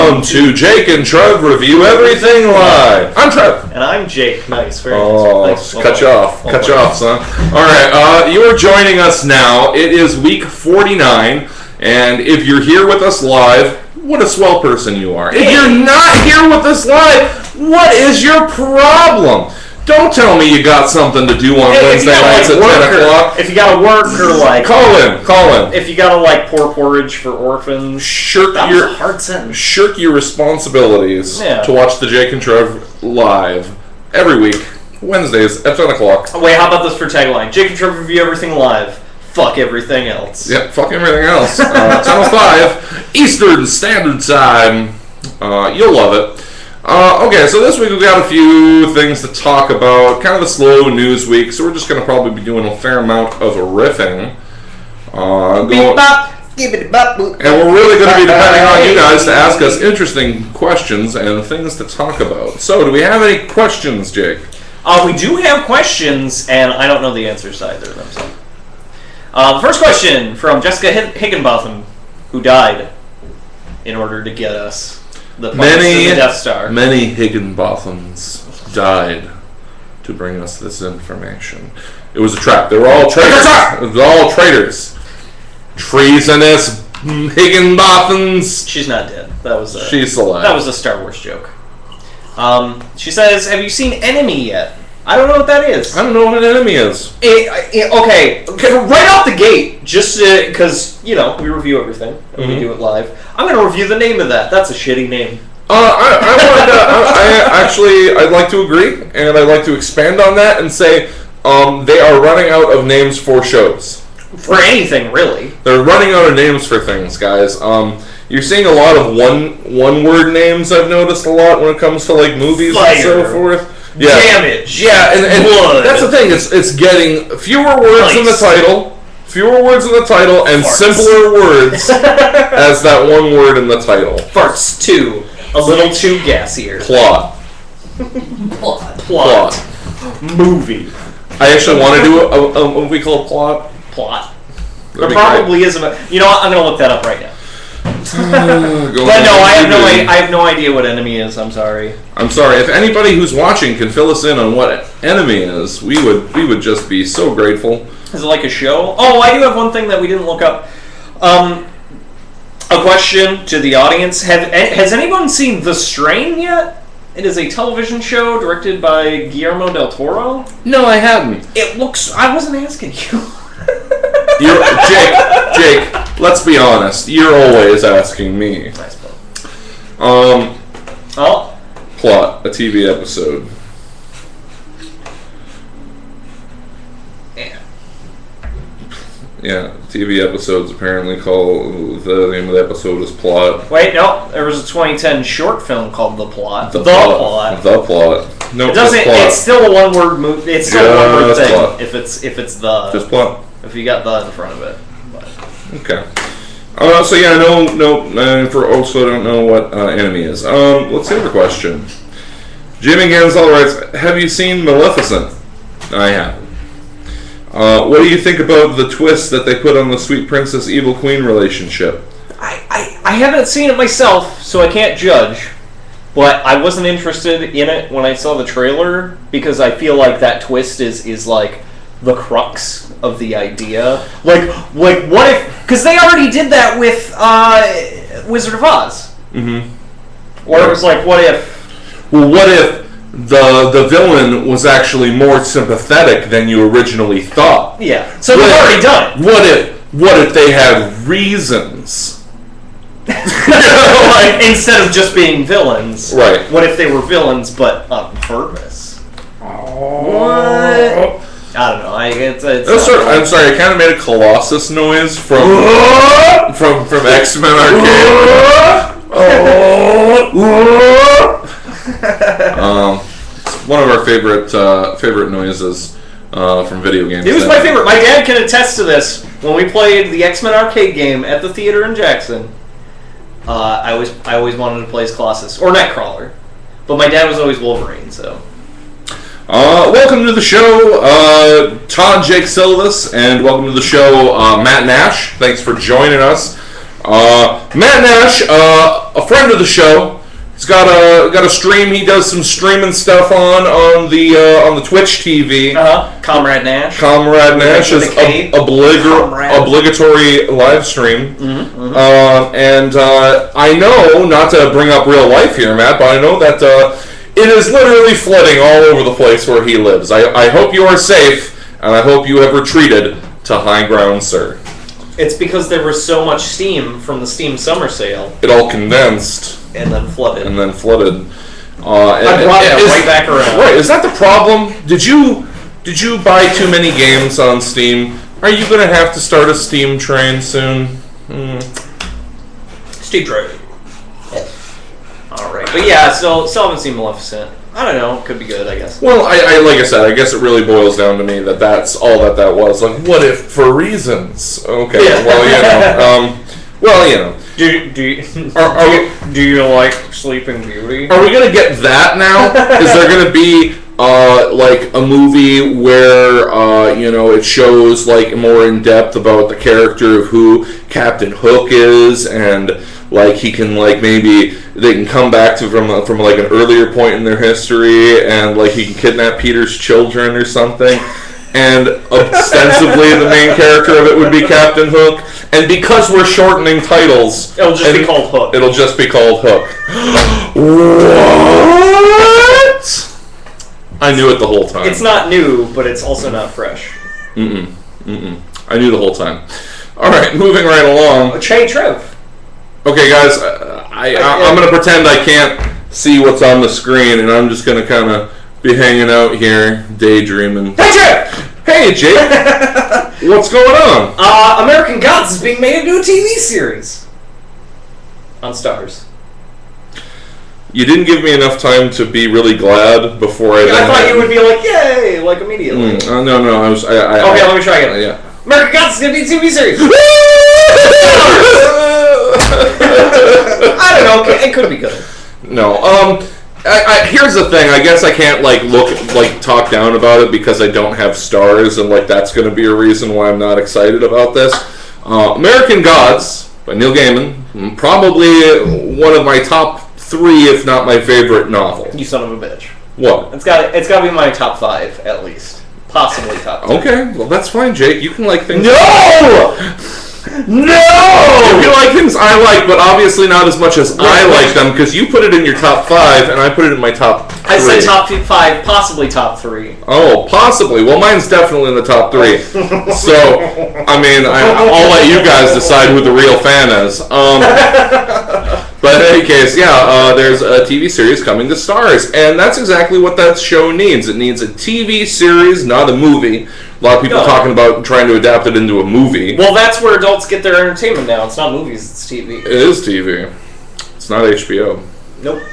Welcome to Jake and Trev Review Everything Live. I'm Trev. And I'm Jake. Nice. Very nice. Cut you off. Cut you off, son. Alright, you are joining us now. It is week 49, and if you're here with us live, what a swell person you are. If you're not here with us live, what is your problem? Don't tell me you got something to do on Wednesday nights at 10 o'clock. If you got to work or like... Call in. If you got to like pour porridge for orphans. That was a hard sentence. Shirk your responsibilities to watch the Jake and Trev live every week, Wednesdays at 10 o'clock. Wait, how about this for tagline? Jake and Trev Review Everything Live. Fuck everything else. Yep, fuck everything else. 10:05 Eastern Standard Time. You'll love it. Okay, so this week we've got a few things to talk about. Kind of a slow news week, so we're just going to probably be doing a fair amount of riffing. And we're really going to be depending on you guys to ask us interesting questions and things to talk about. So, do we have any questions, Jake? We do have questions, and I don't know the answers to either of them. So. The first question from Jessica Higginbotham, who died in order to get us the Death Star. Many Higginbothams died to bring us this information. It was a trap. They were all traitors. It was all traitors. Treasonous Higginbothams. She's not dead. She's alive. That was a Star Wars joke. She says, "Have you seen Enemy yet?" I don't know what that is. I don't know what an enemy is. Okay, right off the gate, just because, we review everything, and we do it live, I'm going to review the name of that. That's a shitty name. I'd like to agree, and I'd like to expand on that and say they are running out of names for shows. For anything, really. They're running out of names for things, guys. You're seeing a lot of one-word names, I've noticed a lot when it comes to like movies and so forth. Yeah. Damage. Yeah, and blood. That's the thing. It's getting fewer words in the title, and Farts. simpler words as that one word in the title. Farts 2. A little too gassier. Plot. Movie. I actually want to do a movie called Plot. There probably is a... You know what? I'm going to look that up right now. But no, I have no idea what Enemy is. I'm sorry. If anybody who's watching can fill us in on what Enemy is, we would just be so grateful. Is it like a show? Oh, I do have one thing that we didn't look up. A question to the audience: has anyone seen The Strain yet? It is a television show directed by Guillermo del Toro. No, I haven't. It looks. I wasn't asking you. Jake, let's be honest. You're always asking me. Nice book. Plot, a TV episode. Yeah, TV episodes apparently called, the name of the episode is Plot. Wait, no, there was a 2010 short film called The Plot. The Plot. No, it doesn't. It's still a one-word movie. It's still a one-word thing. Plot. If it's the. Just Plot. If you got the in front of it. But. Okay. So yeah, no. For also don't know what Enemy is. Let's see the question. Jimmy Gansel writes, "Have you seen Maleficent?" I haven't. What do you think about the twist that they put on the Sweet Princess Evil Queen relationship? I haven't seen it myself, so I can't judge. But I wasn't interested in it when I saw the trailer because I feel like that twist is like the crux of the idea. Like what if? Because they already did that with Wizard of Oz. Mm-hmm. Or it was like, what if? Well, what if the villain was actually more sympathetic than you originally thought? Yeah. So they've already done it. What if they had reasons? Like, instead of just being villains. Right. What if they were villains but on purpose? What? I don't know. I'm sorry. I kind of made a Colossus noise from X-Men Arcade. It's one of our favorite noises from video games. It was my favorite. My dad can attest to this. When we played the X-Men Arcade game at the theater in Jackson, I always wanted to play as Colossus or Nightcrawler, but my dad was always Wolverine. So. Welcome to the show, Todd Jake Silvis, and welcome to the show, Matt Nash. Thanks for joining us. Matt Nash, a friend of the show. He's got a stream. He does some streaming stuff on the Twitch TV. Comrade Nash. Comrade Nash is obligatory live stream. And I know, not to bring up real life here, Matt, but I know that it is literally flooding all over the place where he lives. I hope you are safe, and I hope you have retreated to high ground, sir. It's because there was so much steam from the Steam Summer Sale. It all condensed. And then flooded. I brought it right back around. Right, is that the problem? Did you buy too many games on Steam? Are you going to have to start a Steam train soon? Steam train. All right, but yeah, still haven't seen Maleficent. I don't know, could be good, I guess. Well, I like I said, I guess it really boils down to me that's all that was. Like, what if for reasons? Okay, yeah. Well, you know. Do you like Sleeping Beauty? Are we gonna get that now? Is there gonna be like a movie where it shows like more in depth about the character of who Captain Hook is, and like he can like maybe they can come back to from like an earlier point in their history, and like he can kidnap Peter's children or something. And ostensibly the main character of it would be Captain Hook. And because we're shortening titles... It'll just be called Hook. It'll just be called Hook. What? I knew it the whole time. It's not new, but it's also not fresh. I knew the whole time. Alright, moving right along. J&TRE. Okay, guys, I'm going to pretend I can't see what's on the screen, and I'm just going to kind of be hanging out here, daydreaming. Hey, Jake! Hey, Jake! What's going on? American Gods is being made into a TV series. On Stars. You didn't give me enough time to be really glad before I... I thought you would be like, yay! Like, immediately. No, I was... Okay, let me try again. Yeah. American Gods is going to be a TV series! I don't know, it could be good. No, here's the thing. I guess I can't talk down about it because I don't have Stars, and that's going to be a reason why I'm not excited about this. American Gods by Neil Gaiman, probably one of my top 3, if not my favorite novel. You son of a bitch. What? It's got to be my top 5 at least, possibly top 10. Okay, well that's fine, Jake. You can like things. No. You can like things I like, but obviously not as much as I like them, because you put it in your top 5, and I put it in my top 3. I said top 5, possibly top 3. Oh, possibly. Well, mine's definitely in the top 3. So, I mean, I'll let you guys decide who the real fan is. But in any case, there's a TV series coming to Stars, and that's exactly what that show needs. It needs a TV series, not a movie. A lot of people talking about trying to adapt it into a movie. Well, that's where adults get their entertainment now. It's not movies, it's TV. It is TV. It's not HBO. Nope.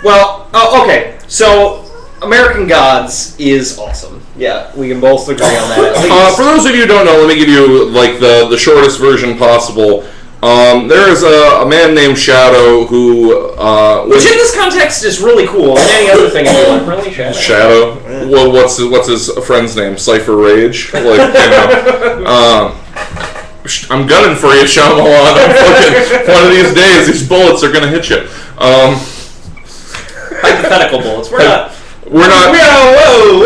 Well, okay. So, American Gods is awesome. Yeah, we can both agree on that at least. For those of you who don't know, let me give you the shortest version possible. There is a man named Shadow who... which in this context is really cool. And any other thing I do, really Shadow. Well, what's his friend's name? Cypher Rage? I'm gunning for you, Shyamalan. One of these days, these bullets are going to hit you. Hypothetical bullets. We're not... Whoa!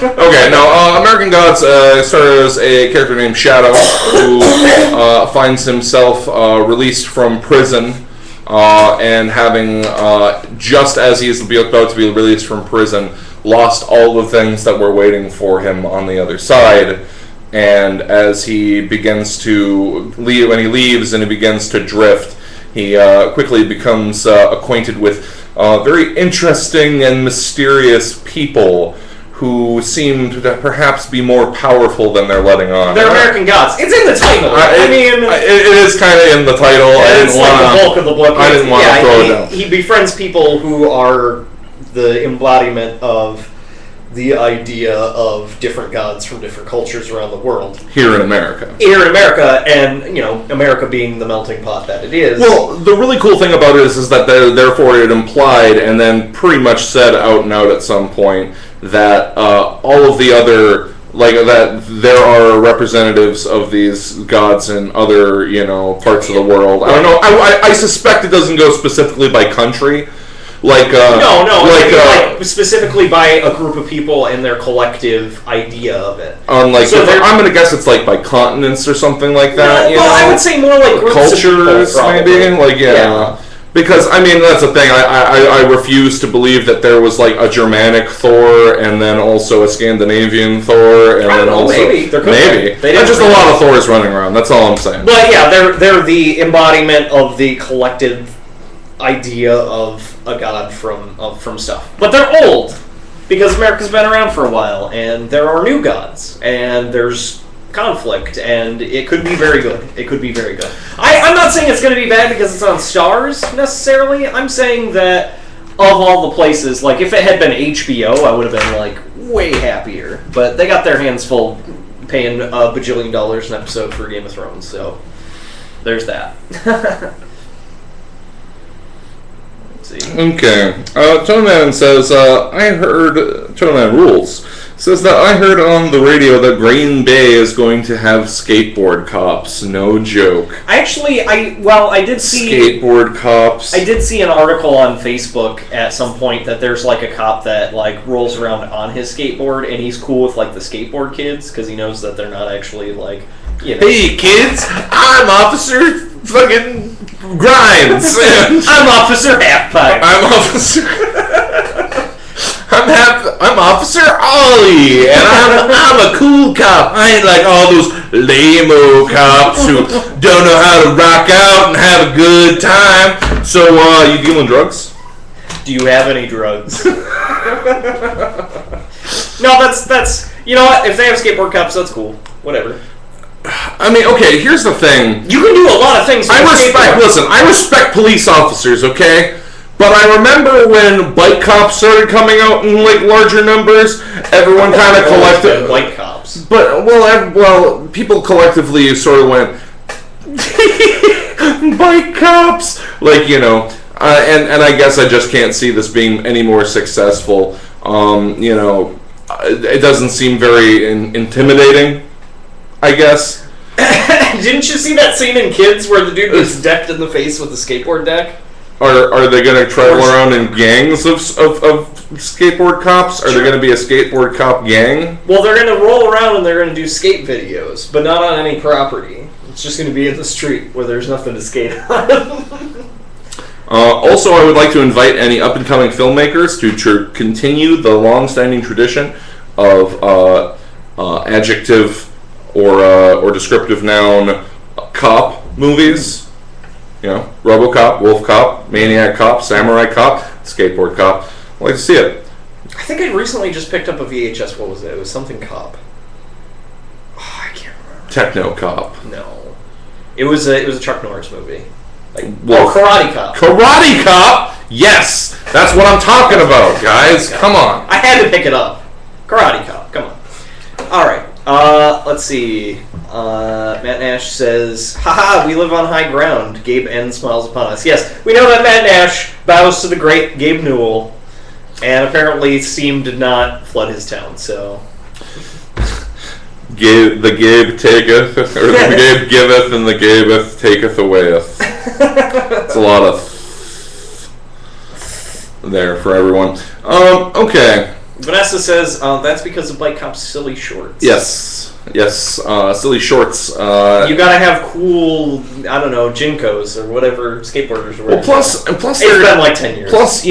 Okay, now American Gods stars a character named Shadow who finds himself released from prison, and having just as he is about to be released from prison, lost all the things that were waiting for him on the other side. And as he begins to leave, when he leaves and he begins to drift, he quickly becomes acquainted with very interesting and mysterious people who seem to perhaps be more powerful than they're letting on. They're American Gods. It's in the title. It is kind of in the title. It's like the bulk of the book. I didn't want to throw it down. He befriends people who are the embodiment of the idea of different gods from different cultures around the world. Here in America. And, America being the melting pot that it is. Well, the really cool thing about it is that therefore it implied and then pretty much said out and out at some point that all of the other like that there are representatives of these gods in other, parts of the world. I don't know. I suspect it doesn't go specifically by country. Like specifically by a group of people and their collective idea of it. I'm going to guess it's like by continents or something like that. I would say more like groups cultures, of people, maybe. Because that's the thing. I refuse to believe that there was like a Germanic Thor and then also a Scandinavian Thor and then also maybe. There's just a lot of Thors running around. That's all I'm saying. But yeah, they're the embodiment of the collective idea of a god from stuff. But they're old because America's been around for a while, and there are new gods, and there's conflict, and it could be very good. I'm not saying it's going to be bad because it's on Stars necessarily. I'm saying that of all the places, like if it had been HBO, I would have been like way happier. But they got their hands full paying $1 bajillion an episode for Game of Thrones, so there's that. Okay. Toneman says, Toneman Rules says that I heard on the radio that Green Bay is going to have skateboard cops. No joke. I did see... Skateboard cops. I did see an article on Facebook at some point that there's like a cop that like rolls around on his skateboard, and he's cool with like the skateboard kids because he knows that they're not actually like, Hey kids, I'm Officer fucking Grimes. I'm Officer Halfpipe. I'm Officer Ollie, and I'm a cool cop. I ain't like all those lame-o cops who don't know how to rock out and have a good time. So, you dealing drugs? Do you have any drugs? No, that's you know what? If they have skateboard cops, that's cool. Whatever. I mean, okay, here's the thing. You can do a lot of things. I respect police officers, okay? But I remember when bike cops started coming out in like larger numbers, everyone kind of collected bike cops. But well, people collectively sort of went bike cops, and I guess I just can't see this being any more successful. It doesn't seem very intimidating, I guess. Didn't you see that scene in Kids where the dude gets decked in the face with a skateboard deck? Are they going to travel around in gangs of skateboard cops? Are there going to be a skateboard cop gang? Well, they're going to roll around and they're going to do skate videos, but not on any property. It's just going to be in the street where there's nothing to skate on. Also, I would like to invite any up-and-coming filmmakers to continue the long-standing tradition of adjective or descriptive noun cop movies. RoboCop, Wolf Cop, Maniac Cop, Samurai Cop, Skateboard Cop. I'd like to see it. I think I recently just picked up a VHS. What was it? It was something Cop. Oh, I can't remember. Techno Cop. No. It was a Chuck Norris movie. Karate Cop. Karate Cop? Yes! That's what I'm talking about, guys. Come on. I had to pick it up. Karate Cop. Come on. Alright. Let's see. Matt Nash says, haha, we live on high ground. Gabe N smiles upon us. Yes, we know that Matt Nash bows to the great Gabe Newell, and apparently steam did not flood his town, so... The Gabe taketh, or the Gabe giveth, and the Gabeth taketh awayeth. It's a lot of there for everyone. Okay. Vanessa says, that's because of Bike Cop's silly shorts. Yes, silly shorts. You gotta have cool, I don't know, Jinkos or whatever skateboarders are wearing. Well, plus it's been like 10 years. Plus,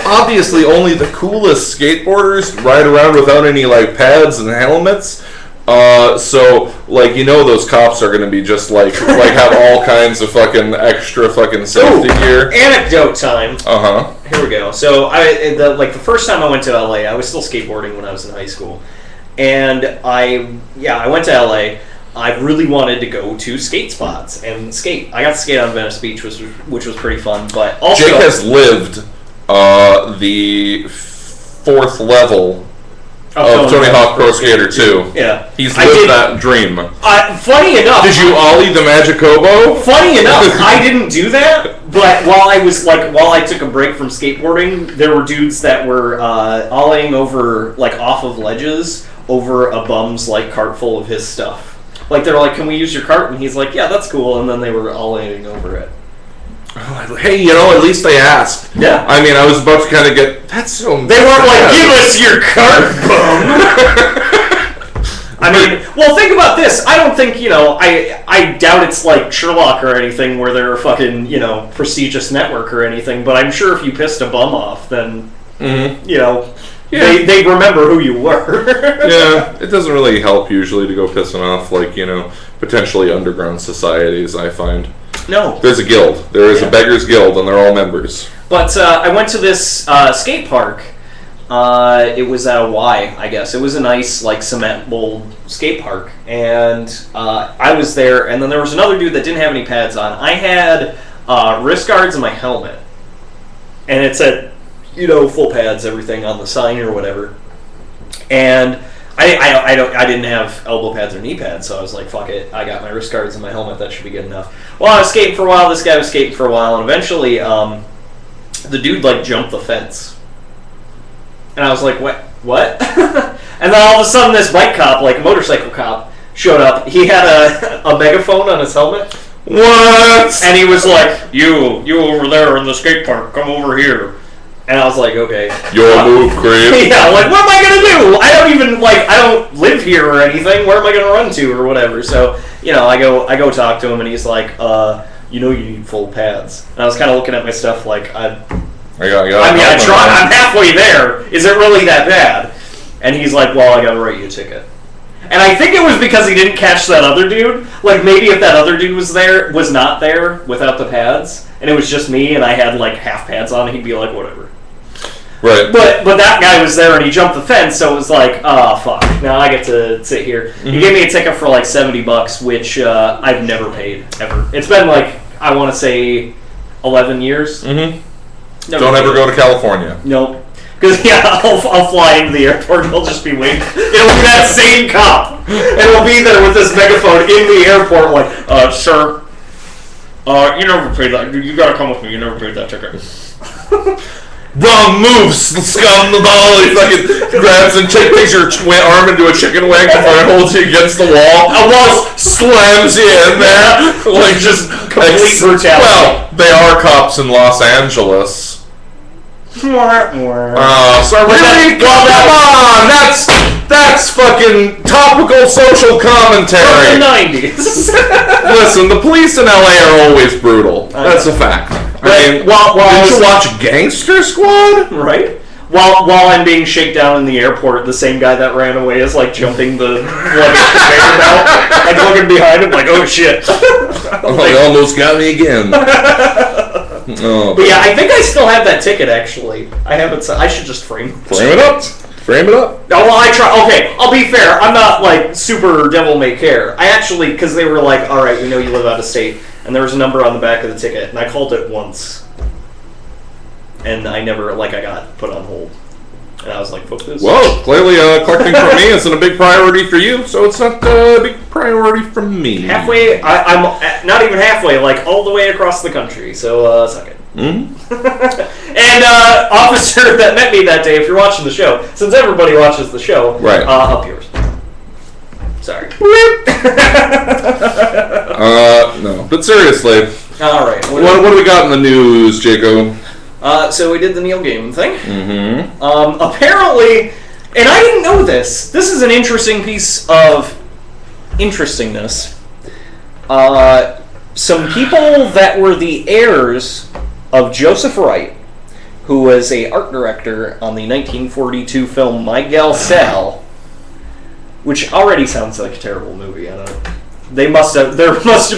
obviously only the coolest skateboarders ride around without any, pads and helmets. Those cops are gonna be just have all kinds of fucking extra fucking safety gear. Anecdote time. Here we go. So the first time I went to LA, I was still skateboarding when I was in high school, and I went to LA. I really wanted to go to skate spots and skate. I got to skate on Venice Beach, which was pretty fun. But also, Jake has lived the fourth level of Tony Hawk Pro Skater 2. Yeah. He's lived that dream. Funny enough... Did you ollie the Magic Hobo? Funny enough, I didn't do that, but while I took a break from skateboarding, there were dudes that were ollieing over, off of ledges, over a bum's like cart full of his stuff. Like they're like, "Can we use your cart?" And he's like, "Yeah, that's cool." And then they were all laying over it. Hey, at least they asked. Yeah. I mean, I was about to kind of get. That's so. They weren't like, "Give us your cart, bum." I mean, well, think about this. I don't think, I doubt it's like Sherlock or anything where they're a fucking, prestigious network or anything, but I'm sure if you pissed a bum off, then, they remember who you were. Yeah, it doesn't really help usually to go pissing off, like, potentially underground societies, I find. No. There's a guild. There is a beggars guild, and they're all members. But I went to this skate park. It was at a Y, I guess. It was a nice, like, cement bowl skate park. And I was there, and then there was another dude that didn't have any pads on. I had wrist guards and my helmet. And it said, full pads, everything on the sign or whatever. And I didn't have elbow pads or knee pads, so I was like, fuck it. I got my wrist guards and my helmet. That should be good enough. Well, I was skating for a while. This guy was skating for a while. And eventually, the dude, like, jumped the fence. And I was like, what? And then all of a sudden this bike cop, like a motorcycle cop, showed up. He had a megaphone on his helmet. What? And he was like, you over there in the skate park, come over here. And I was like, okay. Your move, creep. Yeah, like, what am I going to do? I don't live here or anything. Where am I going to run to or whatever? So, I go talk to him and he's like, you need full pads. And I was kind of looking at my stuff like, I'm halfway there. Is it really that bad? And he's like, well, I gotta write you a ticket. And I think it was because he didn't catch that other dude. Like, maybe if that other dude was not there without the pads, and it was just me, and I had, like, half pads on, he'd be like, whatever. Right. But that guy was there, and he jumped the fence, so it was like, oh, fuck. Now I get to sit here. Mm-hmm. He gave me a ticket for, like, $70, which I've never paid, ever. It's been, like, I want to say 11 years. Mm-hmm. Don't ever go to California. Nope. Because, I'll fly into the airport and I'll just be waiting. It'll be that same cop. And he'll be there with this megaphone in the airport like, sir, you never paid that. You gotta come with me. You never paid that ticket. Wrong move, scum the ball. He fucking grabs and takes your arm into a chicken wing before it holds you against the wall. A wall slams you in there. Like, just complete brutality. Well, they are cops in Los Angeles. So really? Come on! That's fucking topical social commentary. From the 90s. Listen, the police in LA are always brutal. That's a fact. I mean, did you watch Gangster Squad? Right. While I'm being shaken down in the airport, the same guy that ran away is like jumping the luggage conveyor belt, like looking behind him, like, oh shit. They almost got me again. Oh, but yeah, I think I still have that ticket. Actually, I haven't. I should just frame it up. Frame it up. No, well, I try. Okay, I'll be fair. I'm not like super devil may care. I actually, because they were like, all right, we know you live out of state, and there was a number on the back of the ticket, and I called it once, and I never I got put on hold. And I was like, fuck this. Well, clearly collecting from me isn't a big priority for you, so it's not a big priority for me. Halfway, I'm not even halfway, like all the way across the country, so suck it. Mm-hmm. And officer that met me that day, if you're watching the show, since everybody watches the show, right. Up yours. Sorry. No, but seriously. All right. What do we got in the news, Jacob? So we did the Neil Gaiman thing. Mm-hmm. Apparently, and I didn't know this. This is an interesting piece of interestingness. Some people that were the heirs of Joseph Wright, who was an art director on the 1942 film My Gal Sal, which already sounds like a terrible movie. I don't know. There must have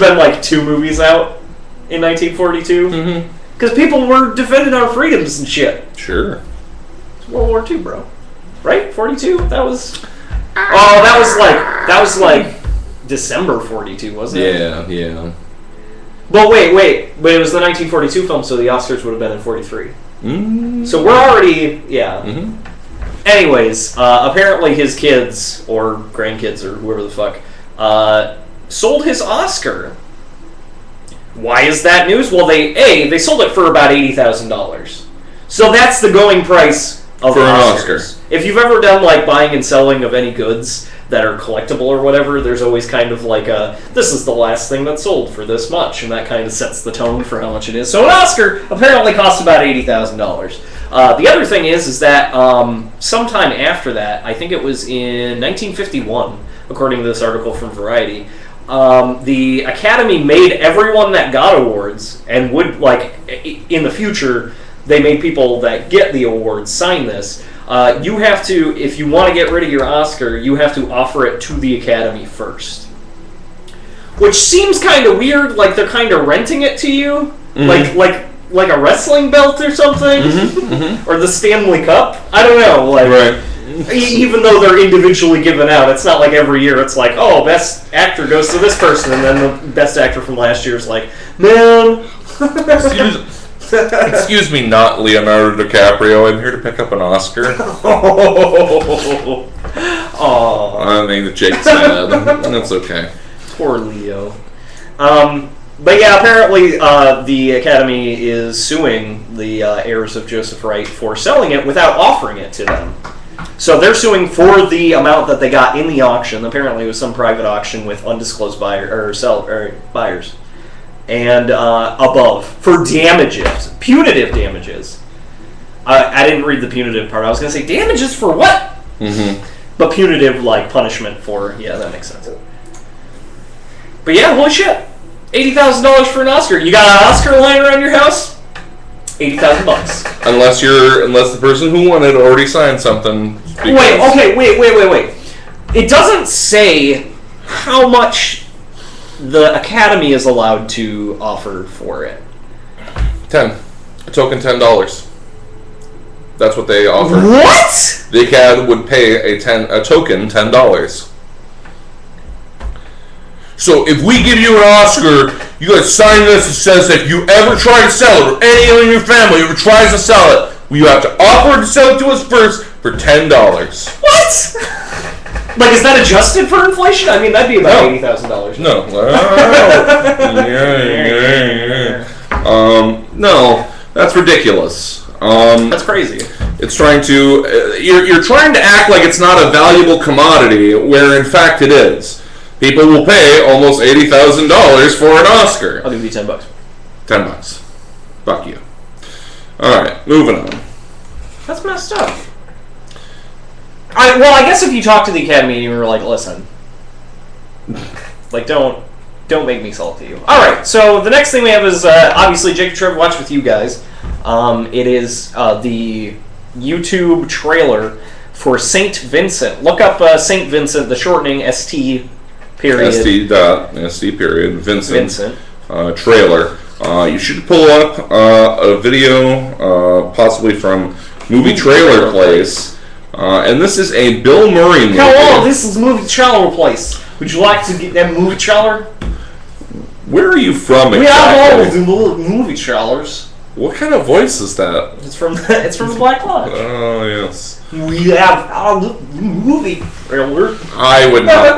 been like 2 movies out in 1942. Mm-hmm. Because people were defending our freedoms and shit. Sure. It's World War II, bro. Right? 42? That was... Oh, that was like December 42, wasn't it? Yeah. But wait. But it was the 1942 film, so the Oscars would have been in 43. Mm-hmm. So we're already... Yeah. Mm-hmm. Anyways, apparently his kids, or grandkids, or whoever the fuck, sold his Oscar. Why is that news? Well, they sold it for about $80,000. So that's the going price of for an Oscars. Oscar. If you've ever done like buying and selling of any goods that are collectible or whatever, there's always kind of like this is the last thing that sold for this much, and that kind of sets the tone for how much it is. So an Oscar apparently costs about $80,000. The other thing is that sometime after that, I think it was in 1951, according to this article from Variety, the Academy made everyone that got awards and would, like, in the future, they made people that get the awards sign this. You have to, if you want to get rid of your Oscar, you have to offer it to the Academy first. Which seems kind of weird, like they're kind of renting it to you, like a wrestling belt or something, or the Stanley Cup. I don't know, like. Right. Even though they're individually given out, it's not like every year it's like, oh, best actor goes to this person, and then the best actor from last year is like, man. Excuse me, not Leonardo DiCaprio. I'm here to pick up an Oscar. Oh. I think the Jake's sad. That's okay. Poor Leo. But yeah, apparently the Academy is suing the heirs of Joseph Wright for selling it without offering it to them. So they're suing for the amount that they got in the auction. Apparently it was some private auction with undisclosed buyers. And above. For damages. Punitive damages. I didn't read the punitive part. I was going to say, damages for what? Mm-hmm. But punitive, like, punishment for... Yeah, that makes sense. But yeah, holy shit. $80,000 for an Oscar. You got an Oscar lying around your house? $80,000. Unless the person who won it already signed something. Wait. It doesn't say how much the Academy is allowed to offer for it. A token $10. That's what they offer. What? The Academy would pay a token $10. So if we give you an Oscar, you gotta sign this that says that if you ever try to sell it, or anyone in your family ever tries to sell it, you have to offer to sell it to us first for $10. What? Like, is that adjusted for inflation? I mean, that'd be about $80,000. No. No, that's ridiculous. That's crazy. It's trying to... You're trying to act like it's not a valuable commodity, where in fact it is. People will pay almost $80,000 for an Oscar. I'll give you $10. $10. Fuck you. Alright, moving on. That's messed up. I guess if you talk to the Academy and you were like, listen, like, don't make me salty you. Alright, so the next thing we have is, obviously, J&TRE watch with you guys. It is the YouTube trailer for St. Vincent. Look up St. Vincent, the shortening, ST period. ST period, Vincent. Trailer. You should pull up a video, possibly from Movie Trailer Place. And this is a Bill Murray movie. Hello, this is Movie Trailer Place. Would you like to get that movie trailer? Where are you from exactly? We have all the movie trailers. What kind of voice is that? It's from the Black Lodge. Oh, yes. We have all the movie trailer. I would not.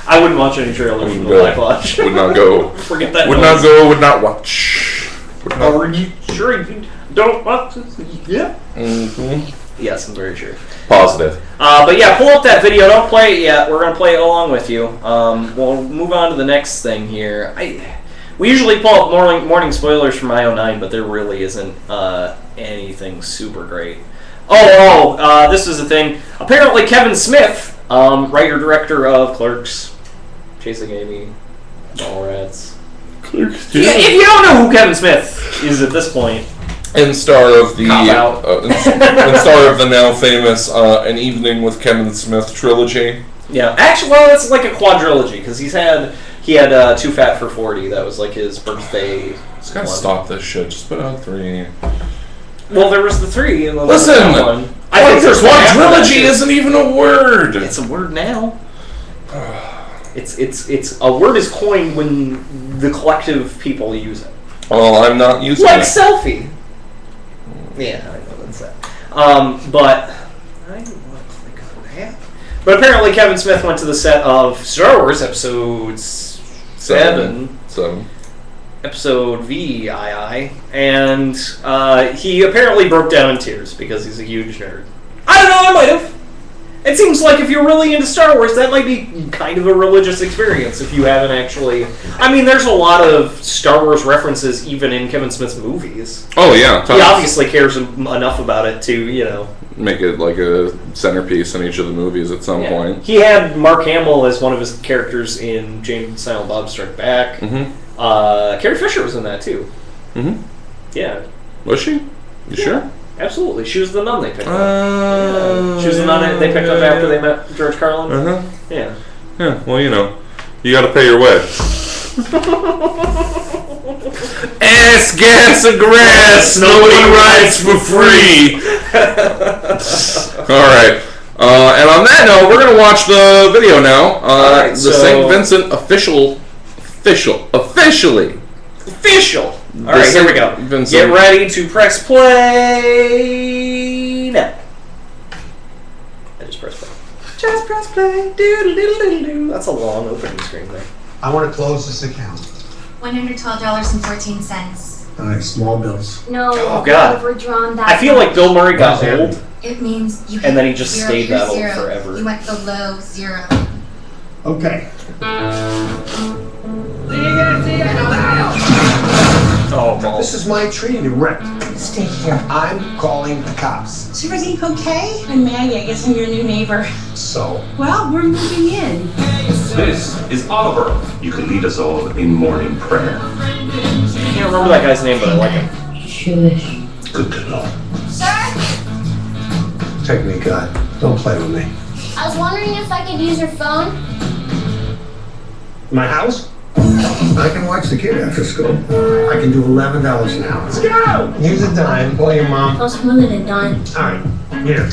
I wouldn't watch any trailers from the Black Lodge. Would not go. Forget that. Would not go. Would not watch. Are you sure you don't watch this? Yeah. Mm-hmm. Yes, I'm very sure. Positive. But yeah, pull up that video. Don't play it yet. We're gonna play it along with you. We'll move on to the next thing here. We usually pull up morning spoilers from IO9, but there really isn't anything super great. This is the thing. Apparently, Kevin Smith, writer-director of Clerks, Chasing Amy, Mallrats. Clerks. Yeah, if you don't know who Kevin Smith is at this point, and star of the now famous An Evening with Kevin Smith trilogy. Yeah, actually, well, it's like a quadrilogy because he had Too Fat for 40. That was like his birthday. Just gotta stop this shit. Just put out 3. Well, there was the 3. And listen, one. I think there's quadrilogy isn't even a word. It's a word now. It's a word is coined when the collective people use it. Well, I'm not using like it. selfie. Yeah, I know that's that. But I don't want to click on that. But apparently, Kevin Smith went to the set of Star Wars Episode 7. episode VII, and he apparently broke down in tears because he's a huge nerd. I don't know, I might have. It seems like if you're really into Star Wars, that might be kind of a religious experience if you haven't actually... I mean, there's a lot of Star Wars references even in Kevin Smith's movies. Oh, yeah. He obviously cares enough about it to, make it like a centerpiece in each of the movies at some point. He had Mark Hamill as one of his characters in Jane and Silent Bob Strike Back. Mm-hmm. Carrie Fisher was in that, too. Mm-hmm. Yeah. Was she? You sure? Absolutely. She was the nun they picked up. She was the nun they picked up after they met George Carlin. Uh-huh. Yeah. Yeah, well, you gotta pay your way. Ass, gas, and grass, nobody rides for free. Alright. And on that note, we're gonna watch the video now. The St. Vincent officially. Alright, here we go. Vincent. Get ready to press play now. I just press play. Just press play. Do-do-do-do-do. That's a long opening screen there. I want to close this account. $112.14. All right, small bills. No, Oh, God. overdrawn that. I feel like Bill Murray got What's old. It means you And then he just zero stayed through that old zero. forever. You went below zero. Okay. Oh, balls. This is my tree to rent. Stay here. I'm calling the cops. Is everything okay? I'm Maggie. I guess I'm your new neighbor. So, Well, we're moving in. This is Oliver. You can lead us all in morning prayer. I can't remember that guy's name, but I like him. Good to know. Sir, take me, God. Don't play with me. I was wondering if I could use your phone. My house? I can watch the kid after school. I can do $11 an hour. Let's go! Here's a dime. Call your mom. Cost more than a dime. All right, here.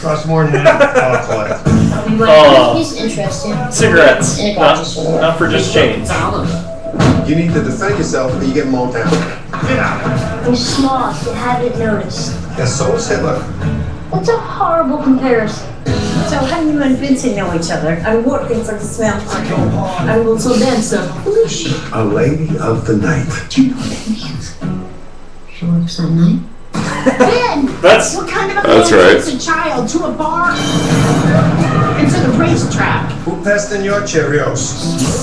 Cost more than that. I'll call it. He's interesting. Cigarettes. In a coffee store. Not for just chains. You need to defend yourself or you get mowed down. Get out. I'm small, you haven't noticed. Yeah, so is Hitler. That's a horrible comparison. So how do you and Vincent know each other? I'm working for the smell party. I'm also dancer. Who is she? A lady of the night. Do you know what that means? She works at night. Ben! That's What kind of a That's man right. takes a child to a bar? Into the racetrack. Who passed in your Cheerios?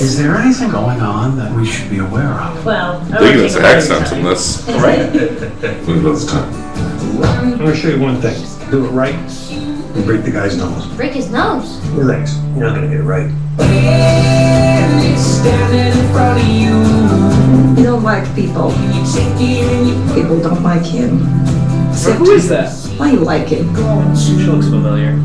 Is there anything going on that we should be aware of? Well, Digging his accent in this. right. Look at this time. I'm gonna show you one thing. Do it right, and break the guy's nose. Break his nose. Relax. You're not gonna get it right. You don't like people. People don't like him. So who is that? Why you like him? She looks familiar.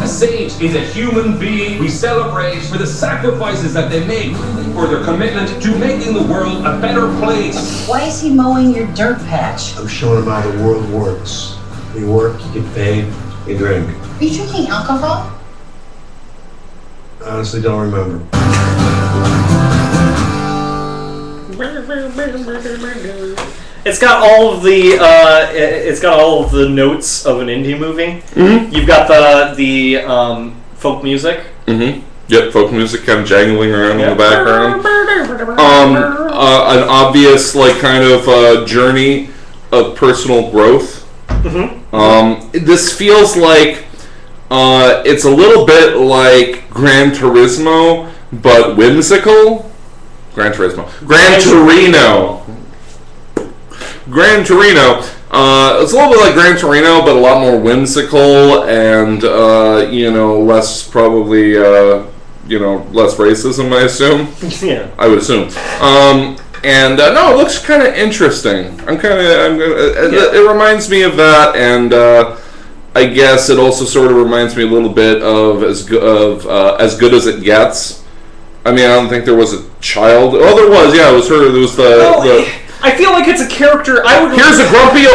A sage is a human being we celebrate for the sacrifices that they make, for their commitment to making the world a better place. Why is he mowing your dirt patch? I'm showing him how the world works. You work, you get paid, you drink. Are you drinking alcohol? I honestly don't remember. It's got all of the notes of an indie movie. Mm-hmm. You've got the folk music. Mm-hmm. Yep, folk music kind of jangling around in the background. An obvious, kind of journey of personal growth. Mm-hmm. This feels like it's a little bit like Gran Turismo, but whimsical. Gran Torino. It's a little bit like Gran Torino, but a lot more whimsical and less probably less racism. I assume. Yeah. I would assume. No, it looks kind of interesting. It reminds me of that, and I guess it also sort of reminds me a little bit of As Good as It Gets. I mean, I don't think there was a child. Oh, there was. Yeah, it was her. There was the I feel like it's a character. Here's a grumpy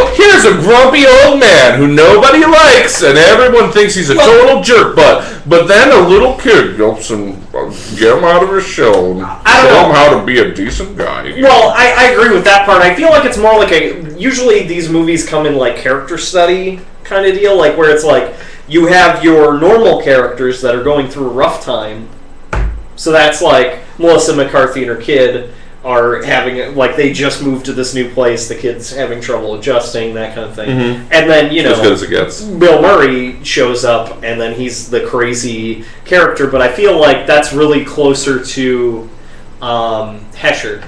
old man who nobody likes, and everyone thinks he's a total jerk. But then a little kid helps him get him out of his shell and show him how to be a decent guy. Well, I agree with that part. I feel like it's more like usually these movies come in like character study kind of deal, like where it's like you have your normal characters that are going through a rough time. So that's like Melissa McCarthy and her kid are having, like, they just moved to this new place, the kid's having trouble adjusting, that kind of thing. Mm-hmm. And then, you know, as good as it gets. Bill Murray shows up, and then he's the crazy character, but I feel like that's really closer to Hesher.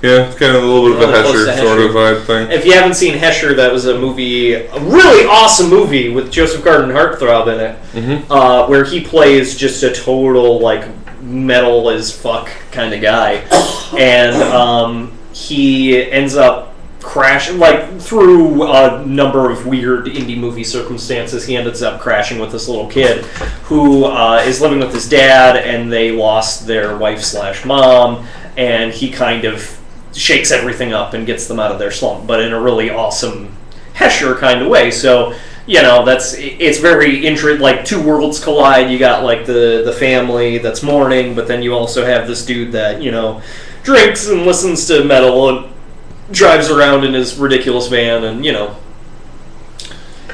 Yeah, it's kind of a little bit of a Really close Hesher to sort Hesher. of vibe thing. If you haven't seen Hesher, that was a movie, a really awesome movie with Joseph Gordon-Levitt in it, Mm-hmm. where he plays just a total, like, metal as fuck kind of guy, and he ends up crashing, like, through a number of weird indie movie circumstances. He ends up crashing with this little kid who is living with his dad, and they lost their wife/mom, and he kind of shakes everything up and gets them out of their slump, but in a really awesome Hesher kind of way. So, you know, it's very interesting. Like, two worlds collide. You got, like, the family that's mourning, but then you also have this dude that, you know, drinks and listens to metal and drives around in his ridiculous van, and, you know.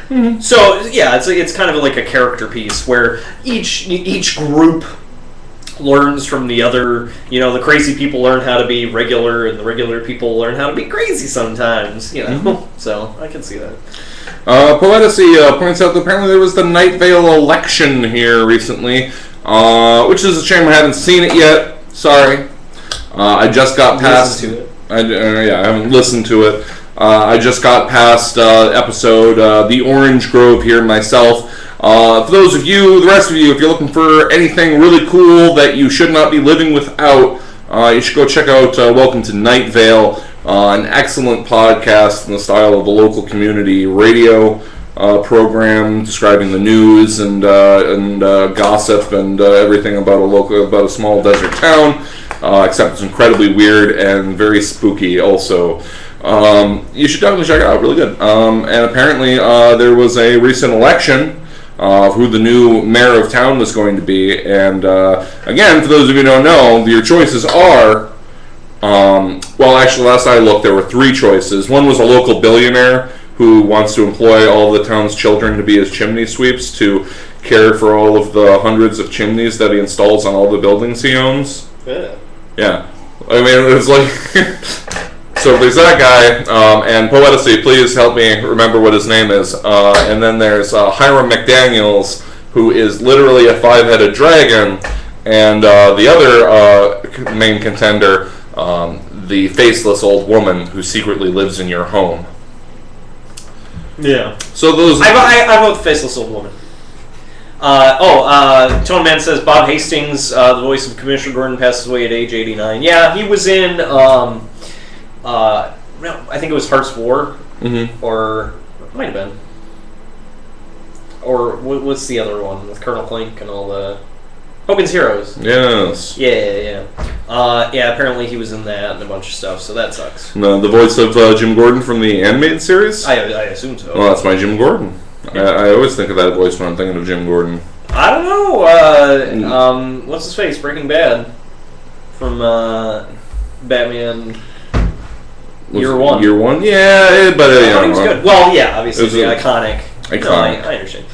Mm-hmm. So, yeah, it's kind of like a character piece where each group learns from the other. You know, the crazy people learn how to be regular, and the regular people learn how to be crazy sometimes, you know. Mm-hmm. So, I can see that. Poeticy points out that apparently there was the Night Vale election here recently, which is a shame I haven't seen it yet. Sorry. I just got past... Listen to it. I haven't listened to it. I just got past episode The Orange Grove here myself. For those of you, the rest of you, if you're looking for anything really cool that you should not be living without, you should go check out Welcome to Night Vale, an excellent podcast in the style of a local community radio program describing the news and gossip and everything about a small desert town. Except it's incredibly weird and very spooky also. You should definitely check it out, really good. And apparently there was a recent election of who the new mayor of town was going to be. And again, for those of you who don't know, your choices are, well, actually, last I looked, there were 3 choices. One was a local billionaire who wants to employ all the town's children to be his chimney sweeps to care for all of the hundreds of chimneys that he installs on all the buildings he owns. Yeah. I mean, it's like... So there's that guy, and Poeticy, please help me remember what his name is. And then there's Hiram McDaniels, who is literally a 5-headed dragon, and the other main contender, the faceless old woman who secretly lives in your home. Yeah. So those... I vote the faceless old woman. Tone Man says Bob Hastings, the voice of Commissioner Gordon, passes away at age 89. Yeah, he was in, I think it was Hearts of War, or it might have been, or what's the other one with Colonel Klink and all the Hogan's Heroes? Yes. Yeah. Apparently he was in that and a bunch of stuff, so that sucks. No, the voice of Jim Gordon from the animated series? I assume so. Well, that's my Jim Gordon. I always think of that voice when I'm thinking of Jim Gordon. I don't know. What's his face? Breaking Bad from Batman Year One. Year One, yeah, but I thought he was good. Well, yeah, obviously the iconic. Iconic. No, I understand.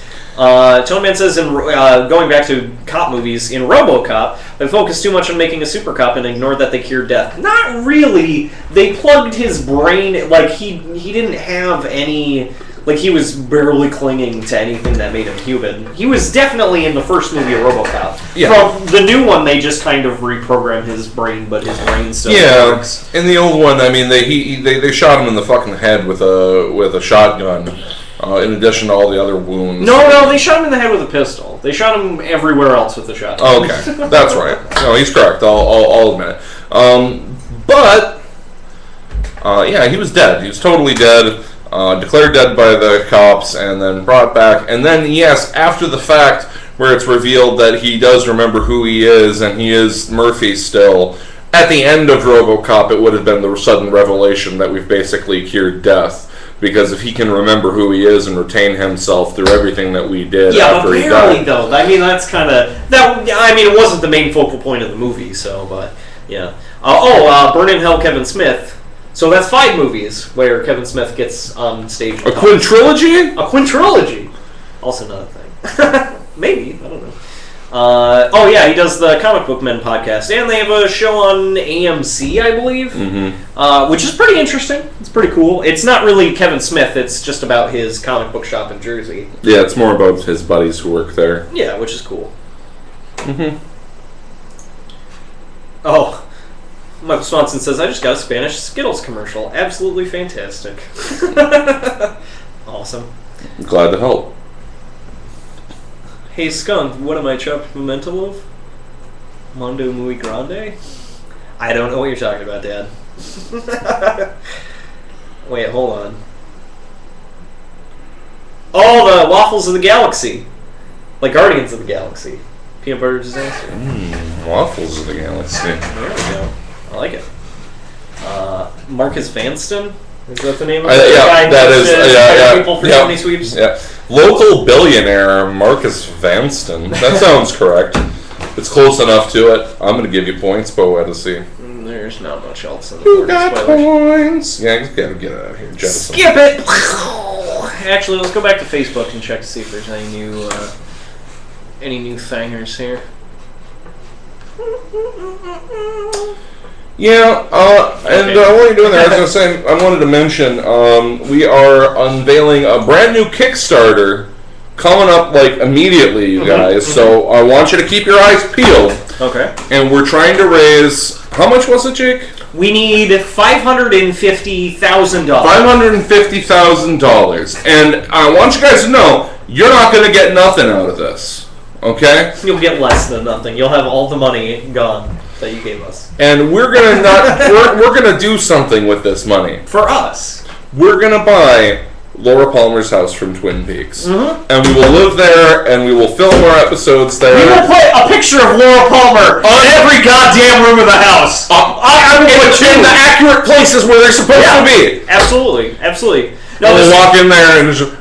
Tone Man says, going back to cop movies, in RoboCop, they focused too much on making a super cop and ignored that they cured death. Not really. They plugged his brain, like he didn't have any. Like, he was barely clinging to anything that made him human. He was definitely in the first movie of RoboCop. Yeah. From the new one, they just kind of reprogrammed his brain, but his brain still works. In the old one, I mean, they shot him in the fucking head with a shotgun, in addition to all the other wounds. No, they shot him in the head with a pistol. They shot him everywhere else with a shotgun. Oh, okay, that's right. No, he's correct. I'll admit it. Yeah, he was dead. He was totally dead. Declared dead by the cops and then brought back. And then, yes, after the fact, where it's revealed that he does remember who he is and he is Murphy still, at the end of RoboCop, it would have been the sudden revelation that we've basically cured death. Because if he can remember who he is and retain himself through everything that we did after he died. Yeah, but barely, though. I mean, that's kind of... it wasn't the main focal point of the movie, so, but, yeah. Burn in Hell, Kevin Smith. So that's 5 movies where Kevin Smith gets on stage. A quintrilogy? A quintrilogy. Also another thing. Maybe, I don't know. Oh yeah, he does the Comic Book Men podcast, and they have a show on AMC, I believe, which is pretty interesting. It's pretty cool. It's not really Kevin Smith. It's just about his comic book shop in Jersey. Yeah, it's more about his buddies who work there. Yeah, which is cool. Oh, Michael Swanson says, I just got a Spanish Skittles commercial. Absolutely fantastic. Awesome. I'm glad to help. Hey Skunk, what am I chopped memento of? Mondo Muy Grande? I don't know what you're talking about, Dad. Wait, hold on. Oh, the Waffles of the Galaxy. Like Guardians of the Galaxy. Peanut butter disaster. Waffles of the Galaxy. There we go. I like it. Marcus Vanston? Is that the name of Yeah, that is. People for Tony Sweeps? Yeah. Local billionaire Marcus Vanston. That sounds correct. It's close enough to it. I'm going to give you points, but we'll have to see. There's not much else in the You board got spoilers. points. Yeah, you gotta get out of here. Jettison. Skip it! Actually, let's go back to Facebook and check to see if there's any new thangers here. Yeah, and while you're doing that, I was going to say, I wanted to mention, we are unveiling a brand new Kickstarter coming up, like, immediately, you guys. So I want you to keep your eyes peeled. Okay. And we're trying to raise, how much was it, Jake? We need $550,000. $550,000. And I want you guys to know, you're not going to get nothing out of this. Okay? You'll get less than nothing. You'll have all the money gone that you gave us. And we're gonna we're gonna do something with this money. For us. We're gonna buy Laura Palmer's house from Twin Peaks. And we will live there and we will film our episodes there. We will put a picture of Laura Palmer on every goddamn room of the house. I will put in the accurate places where they're supposed to be. Absolutely. Absolutely. No, We'll walk in there and just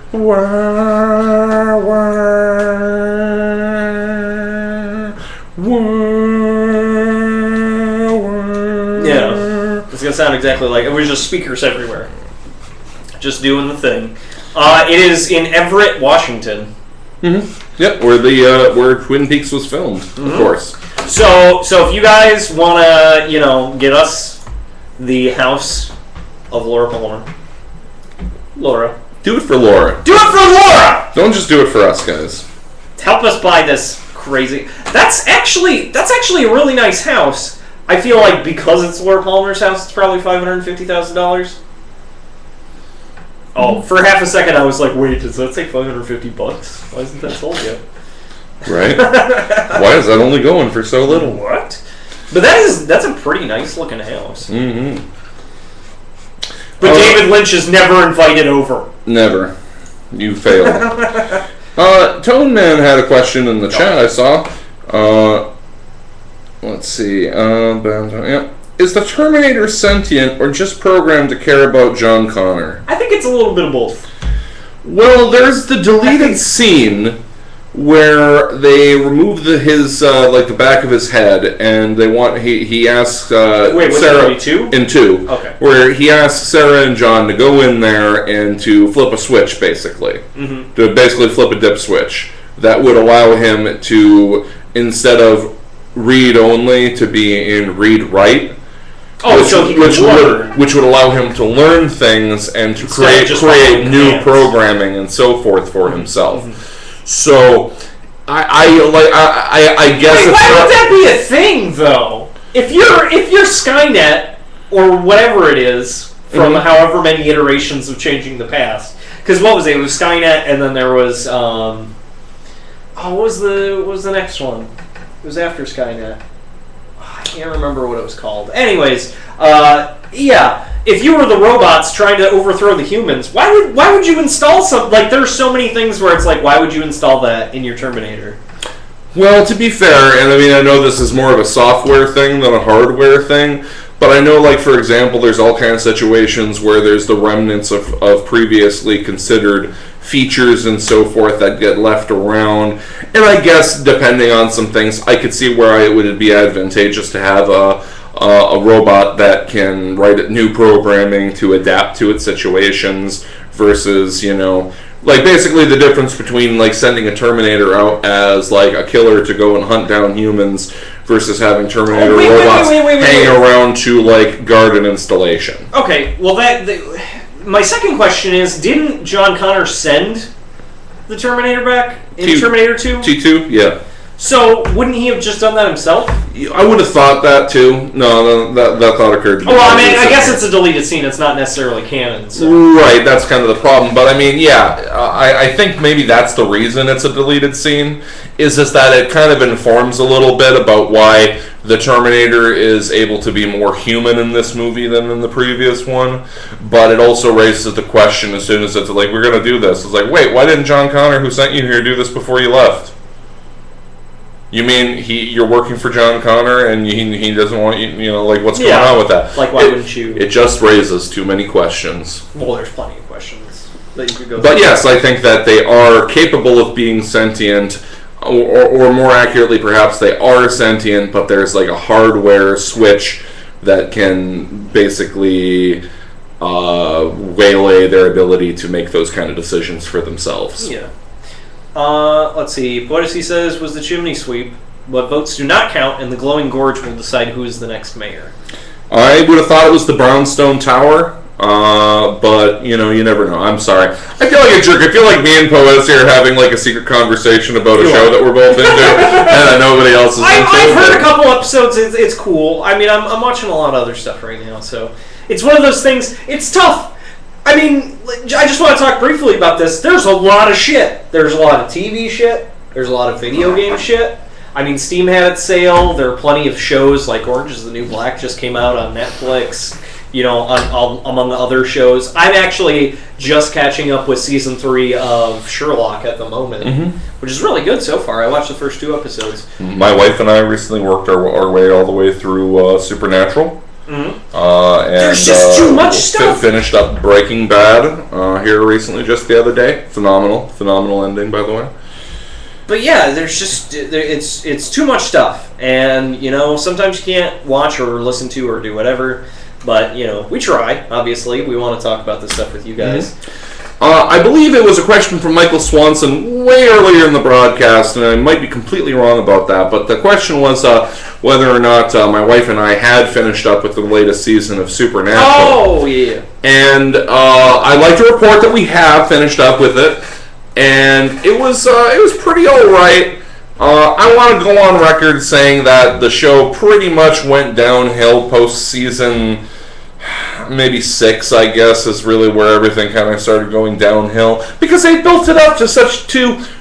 yeah, it's gonna sound exactly like it. Was just speakers everywhere, just doing the thing. It is in Everett, Washington. Yep, where where Twin Peaks was filmed, of course. So if you guys wanna, get us the house of Laura Palmer, Laura, Do it for Laura. do it for Laura. Don't just do it for us, guys. Help us buy this crazy. That's actually a really nice house. I feel like because it's Laura Palmer's house, it's probably $550,000. Oh, for half a second I was like, wait, does that say $550? Why isn't that sold yet? Right? Why is that only going for so little? What? But that's a pretty nice looking house. But David Lynch is never invited over. Never. You failed. Tone Man had a question in the chat I saw. Let's see. Yeah. Is the Terminator sentient or just programmed to care about John Connor? I think it's a little bit of both. Well, there's the deleted scene where they remove his the back of his head, and he asks Wait, was Sarah it 2? in 2, Okay. where he asks Sarah and John to go in there and to flip a switch, basically, to basically flip a dip switch that would allow him to, instead of read only, to be in read write. Oh, so he could learn. Which would allow him to learn things and to Instead of just create following new commands. programming and so forth for himself. So, I guess. Wait, why would that be a thing, though? If you're Skynet or whatever it is from however many iterations of changing the past, because what was it? It was Skynet, and then there was what was the next one? It was after Skynet. I can't remember what it was called. Anyways, if you were the robots trying to overthrow the humans, why would you install some? Like, there's so many things where it's like, why would you install that in your Terminator? Well, to be fair, and I mean, I know this is more of a software thing than a hardware thing, but I know, like, for example, there's all kinds of situations where there's the remnants of previously considered features and so forth that get left around. And I guess, depending on some things, I could see where it would be advantageous to have a robot that can write new programming to adapt to its situations versus, Like, basically the difference between, like, sending a Terminator out as, like, a killer to go and hunt down humans versus having Terminator robots hanging around to, like, guard an installation. Okay, well, my second question is, didn't John Connor send the Terminator back in Terminator 2? T2, yeah. So, wouldn't he have just done that himself? I would have thought that, too. No, that thought occurred to me. Well, I mean, I guess it's a deleted scene. It's not necessarily canon. So. Right, that's kind of the problem. But, I mean, yeah, I think maybe that's the reason it's a deleted scene, is that it kind of informs a little bit about why the Terminator is able to be more human in this movie than in the previous one. But it also raises the question as soon as it's like, we're going to do this. It's like, wait, why didn't John Connor, who sent you here, do this before you left? You mean you're working for John Connor and he doesn't want you, like, what's going on with that? Like, why wouldn't you? It just raises too many questions. Well, there's plenty of questions that you could go through. But yes, I think that they are capable of being sentient, or more accurately, perhaps they are sentient, but there's like a hardware switch that can basically waylay their ability to make those kind of decisions for themselves. Yeah. Let's see. Poetessy says, was the chimney sweep, but votes do not count, and the glowing gorge will decide who is the next mayor. I would have thought it was the Brownstone Tower, but, you never know. I'm sorry. I feel like a jerk. I feel like me and Poetessy are having, like, a secret conversation about a show that we're both into, and that nobody else is into. I've heard a couple episodes. It's cool. I mean, I'm watching a lot of other stuff right now, so it's one of those things. It's tough. I mean, I just want to talk briefly about this. There's a lot of shit. There's a lot of TV shit. There's a lot of video game shit. I mean, Steam had its sale. There are plenty of shows like Orange is the New Black just came out on Netflix, among other shows. I'm actually just catching up with Season 3 of Sherlock at the moment, which is really good so far. I watched the first 2 episodes. My wife and I recently worked our way all the way through Supernatural. And there's just too much stuff. Finished up Breaking Bad here recently, just the other day. Phenomenal ending, by the way. But yeah, there's just it's too much stuff, and sometimes you can't watch or listen to or do whatever. But we try. Obviously, we want to talk about this stuff with you guys. I believe it was a question from Michael Swanson way earlier in the broadcast, and I might be completely wrong about that, but the question was whether or not my wife and I had finished up with the latest season of Supernatural. Oh, yeah. And I'd like to report that we have finished up with it, and it was pretty alright. I want to go on record saying that the show pretty much went downhill post-season maybe 6, I guess, is really where everything kind of started going downhill, because they built it up to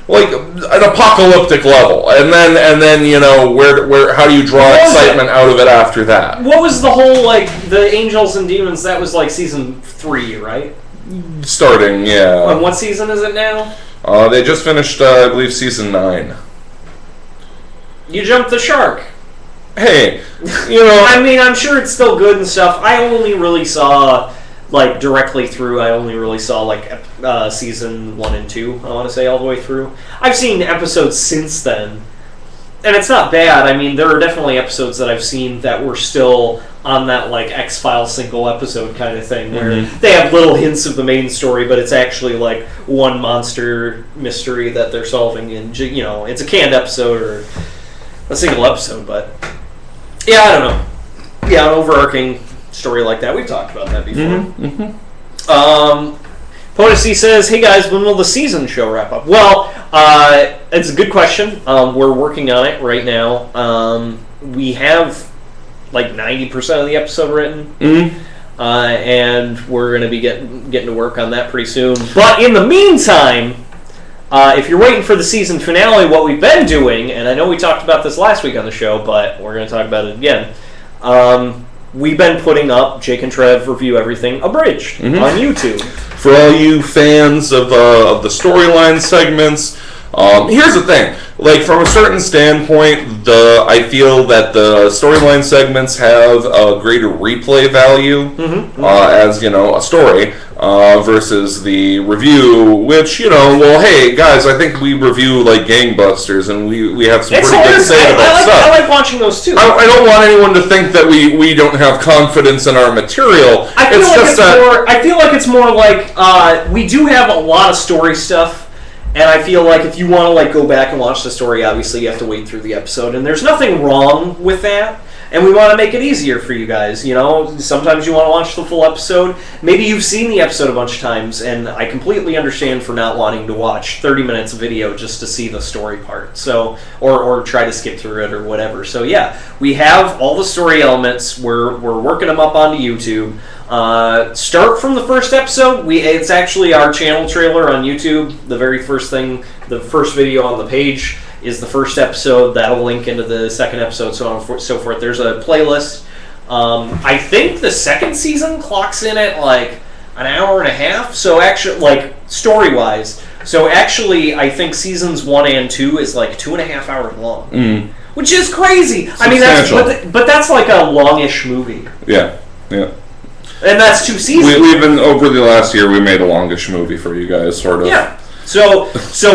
like an apocalyptic level, and then where how do you draw excitement out of it after that? What was the whole the Angels and Demons? That was like season 3, right? Starting, yeah. And what season is it now? They just finished, I believe, season 9. You jumped the shark. Hey, I mean, I'm sure it's still good and stuff. I only really saw, directly through, season 1 and 2, I want to say, all the way through. I've seen episodes since then, and it's not bad. I mean, there are definitely episodes that I've seen that were still on that, X-Files single episode kind of thing, where they have little hints of the main story, but it's actually, one monster mystery that they're solving, and, it's a canned episode or a single episode, but... Yeah, I don't know. Yeah, an overarching story like that. We've talked about that before. Poetessy says, hey guys, when will the season show wrap up? Well, it's a good question. We're working on it right now. We have 90% of the episode written. And we're going to be getting to work on that pretty soon. But in the meantime, if you're waiting for the season finale, what we've been doing, and I know we talked about this last week on the show, but we're going to talk about it again. We've been putting up Jake and Trev Review Everything Abridged on YouTube. For all you fans of the storyline segments, here's the thing. From a certain standpoint, I feel that the storyline segments have a greater replay value as, a story. Versus the review, which, hey, guys, I think we review like gangbusters, and we have some pretty good say about stuff. I like watching those too. I don't want anyone to think that we don't have confidence in our material. I feel like it's more like we do have a lot of story stuff. And I feel like if you want to like go back and watch the story, obviously you have to wait through the episode, and there's nothing wrong with that. And we want to make it easier for you guys. You know, sometimes you want to watch the full episode. Maybe you've seen the episode a bunch of times, and I completely understand for not wanting to watch 30 minutes of video just to see the story part. So, or try to skip through it or whatever. So yeah, we have all the story elements. We're working them up onto YouTube. Start from the first episode. It's actually our channel trailer on YouTube. The very first thing, the first video on the page is the first episode. That'll link into the second episode, so on and so forth. There's a playlist. I think the second season clocks in at like an hour and a half. So actually, like story-wise, so actually, I think seasons 1 and 2 is like 2.5 hours long, which is crazy. I mean, but that's like a longish movie. Yeah. And that's 2 seasons. We've been over the last year. We made a longish movie for you guys, sort of. Yeah. So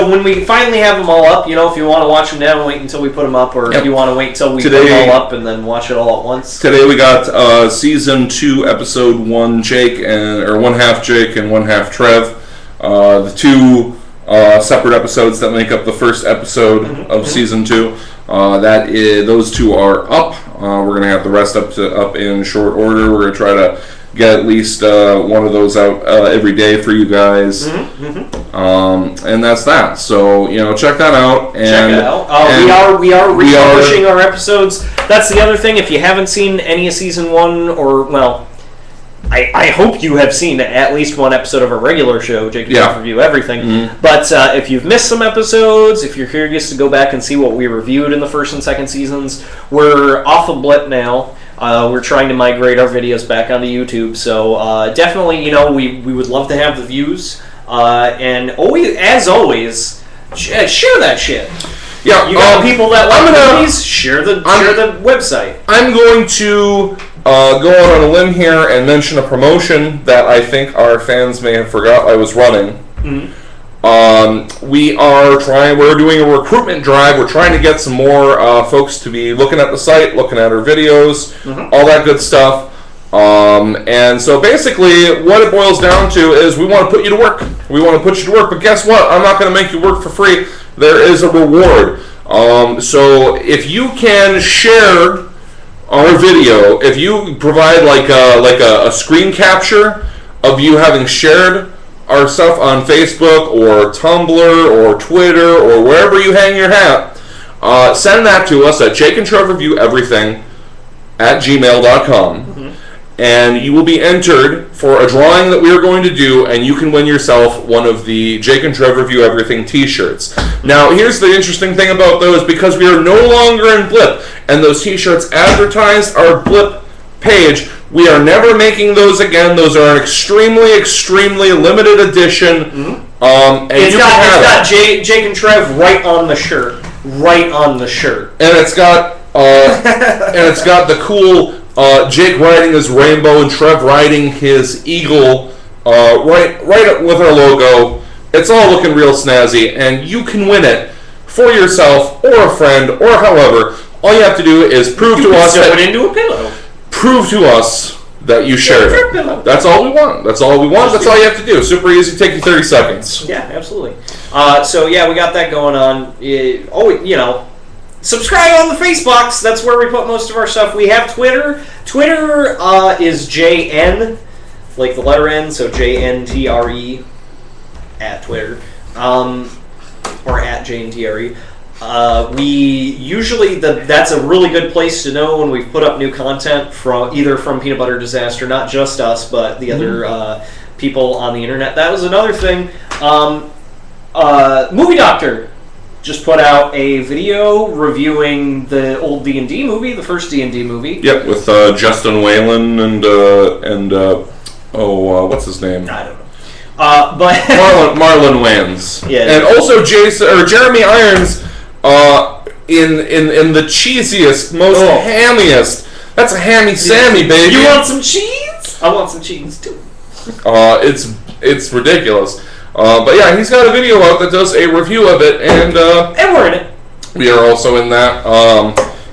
when we finally have them all up, you know, if you want to watch them now, wait until we put them up, or if you want to wait until we put them all up and then watch it all at once. Today we got season 2, episode 1, one half Jake and one half Trev. The 2 separate episodes that make up the first episode of season 2. Those 2 are up. We're gonna have the rest up in short order. We're gonna try to get at least one of those out every day for you guys. And that's that. So, you know, check that out. And, check it out. We are republishing our episodes. That's the other thing. If you haven't seen any of season 1, or, well, I hope you have seen at least one episode of our regular show, Jake and Review Everything. But if you've missed some episodes, if you're curious to go back and see what we reviewed in the first and second seasons, we're off of Blip now. We're trying to migrate our videos back onto YouTube, so definitely, you know, we would love to have the views, and as always, share that shit. Yeah, you got people that like movies. Share the website. I'm going to go out on a limb here and mention a promotion that I think our fans may have forgot I was running. We're doing a recruitment drive. We're trying to get some more folks to be looking at the site, looking at our videos, all that good stuff. And so basically what it boils down to is we want to put you to work. We want to put you to work, but guess what? I'm not going to make you work for free. There is a reward. So if you can share our video, if you provide like a screen capture of you having shared our stuff on Facebook or Tumblr or Twitter or wherever you hang your hat, send that to us at J&TRE at gmail.com. And you will be entered for a drawing that we are going to do, and you can win yourself one of the Jake and Trev Review Everything t-shirts. Now, here's the interesting thing about those, because we are no longer in Blip, and those t-shirts advertised our Blip page. We are never making those again. Those are an extremely, extremely limited edition. It's got Jake and Trev right on the shirt. Right on the shirt. And it's got the cool Jake riding his rainbow and Trev riding his eagle right with our logo. It's all looking real snazzy, and you can win it for yourself or a friend or however. All you have to do is prove to us that into a pillow. Prove to us that you shared it. That's all we want. That's all we want. That's all you have to do. Super easy. Take you 30 seconds. Yeah, absolutely. So yeah, we got that going on. You know, subscribe on the Facebooks. That's where we put most of our stuff. We have Twitter. Twitter is JN, like the letter N, so J&TRE at Twitter, or at J&TRE. We usually that's a really good place to know when we've put up new content from Peanut Butter Disaster, not just us, but the other people on the internet. That was another thing. Movie Doctor just put out a video reviewing the old D&D movie, the first D&D movie. Yep, with Justin Whalen and what's his name? I don't know. But Marlon Wayans. Yeah. And also Jeremy Irons in the cheesiest, most hammiest. That's a hammy Sammy, baby. You want some cheese? I want some cheese too. It's ridiculous. But yeah, he's got a video out that does a review of it, and we're in it. We are also in that.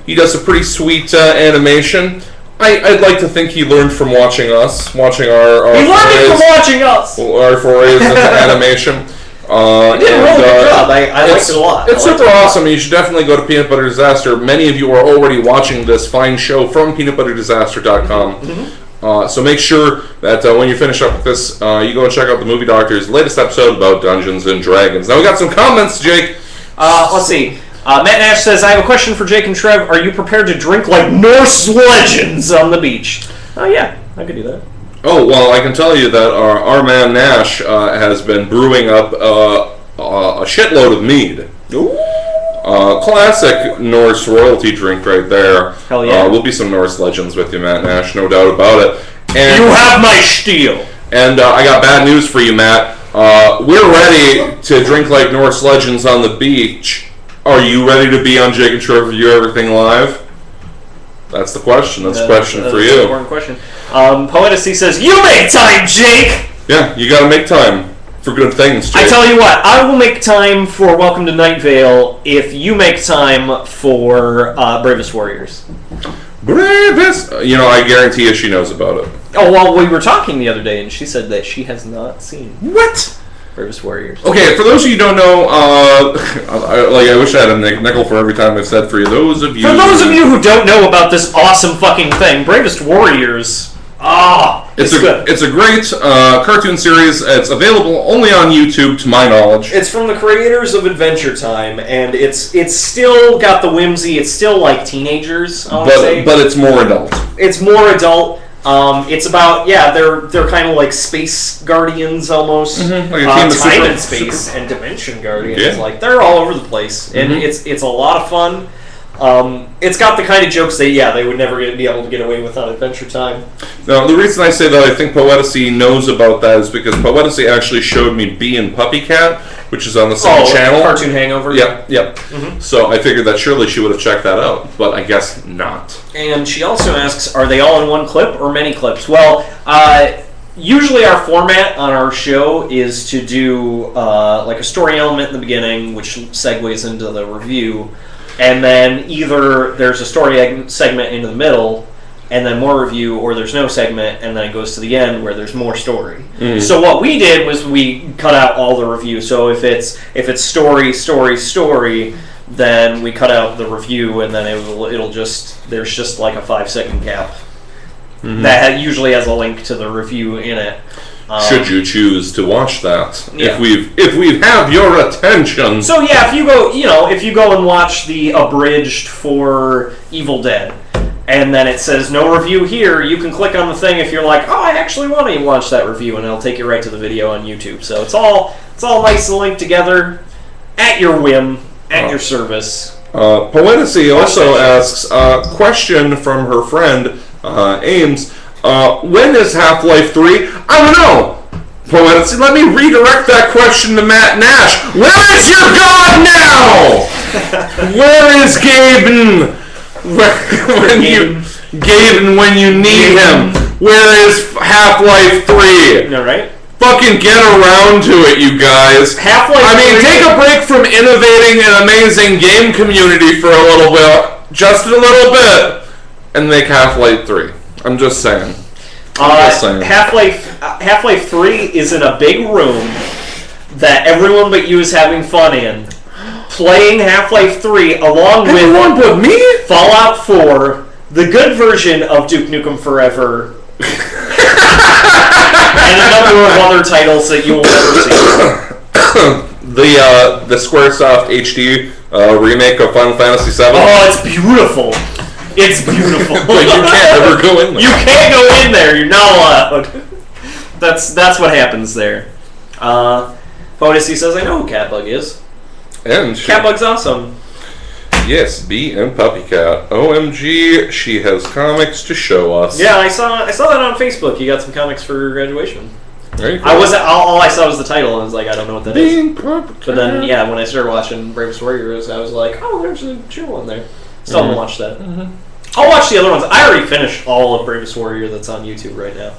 He does a pretty sweet animation. I'd like to think he learned from watching us, watching our He learned it from watching us! Our forays into animation. He did a really good job. I liked it a lot. It's super awesome. You should definitely go to Peanut Butter Disaster. Many of you are already watching this fine show from peanutbutterdisaster.com. So make sure that when you finish up with this, you go and check out the Movie Doctor's latest episode about Dungeons and Dragons. Now we got some comments, Jake. Let's see. Matt Nash says, I have a question for Jake and Trev. Are you prepared to drink like Norse legends on the beach? Oh, yeah. I could do that. Oh, well, I can tell you that our man Nash has been brewing up a shitload of mead. Ooh. Classic Norse royalty drink right there. Hell yeah. Will be some Norse legends with you, Matt Nash, no doubt about it. And, you have my steel. And I got bad news for you, Matt. We're ready to drink like Norse legends on the beach. Are you ready to be on Jake and Trev Review Everything Live? That's the question. That's a question for you. That's an important question. Poetasy says, you make time, Jake! Yeah, you gotta make time for good things, Jake. I tell you what, I will make time for Welcome to Night Vale if you make time for Bravest Warriors. Bravest! I guarantee you she knows about it. Oh, well, we were talking the other day, and she said that she has not seen What? Bravest Warriors. Okay, for those of you who don't know, I wish I had a nickel for every time I've said for you. For those of you who don't know about this awesome fucking thing, Bravest Warriors, it's good. It's a great cartoon series. It's available only on YouTube, to my knowledge. It's from the creators of Adventure Time, and it's still got the whimsy. It's still like teenagers, I want to say. But it's more adult. It's more adult. It's about, they're kind of like space guardians almost. Mm-hmm. Like time and space and dimension guardians. Yeah. Like, they're all over the place. And it's a lot of fun. It's got the kind of jokes that, they would never be able to get away with on Adventure Time. Now, the reason I say that I think Poetasy knows about that is because Poetasy actually showed me Bee and Puppy Cat, which is on the same channel. Cartoon Hangover? Yep. Mm-hmm. So I figured that surely she would have checked that out, but I guess not. And she also asks, are they all in one clip or many clips? Well, usually our format on our show is to do like a story element in the beginning, which segues into the review, and then either there's a story segment into the middle, and then more review, or there's no segment, and then it goes to the end where there's more story. So what we did was we cut out all the review. So if it's story, then we cut out the review, and then it'll just, there's just like a 5-second gap that usually has a link to the review in it. Should you choose to watch that, if we have your attention. So if you go and watch the abridged for Evil Dead, and then it says no review here, you can click on the thing if you're like, I actually want to watch that review, and it'll take you right to the video on YouTube. So it's all nice and linked together at your whim, at your service. Poetasy also asks a question from her friend Ames. When is Half-Life 3? I don't know. Poetasy, let me redirect that question to Matt Nash. Where is your god now? Where is Gaben? Gaben when you need him. Where is Half-Life 3? No, right? Fucking get around to it, you guys. Half-Life 3. Take a break from innovating an amazing game community for a little bit, just a little bit, and make Half-Life 3. I'm just saying. Half-Life 3 is in a big room that everyone but you is having fun in, playing Half-Life 3 along with everyone but me? Fallout 4, the good version of Duke Nukem Forever, and a number of other titles that you will never see. The Squaresoft HD remake of Final Fantasy VII. Oh, it's beautiful. It's beautiful. But you can't ever go in there. You can't go in there. You're not allowed. That's what happens there. Poetasy says, I know who Catbug is. And Catbug's awesome. Yes, Bee and Puppy Cat. OMG, she has comics to show us. Yeah, I saw that on Facebook. You got some comics for your graduation. Very cool. All I saw was the title, and I was like, I don't know what that is. Puppy But then, when I started watching Bravest Warriors, I was like, oh, there's a chill one there. Still haven't watched that. I'll watch the other ones. I already finished all of Bravest Warrior that's on YouTube right now.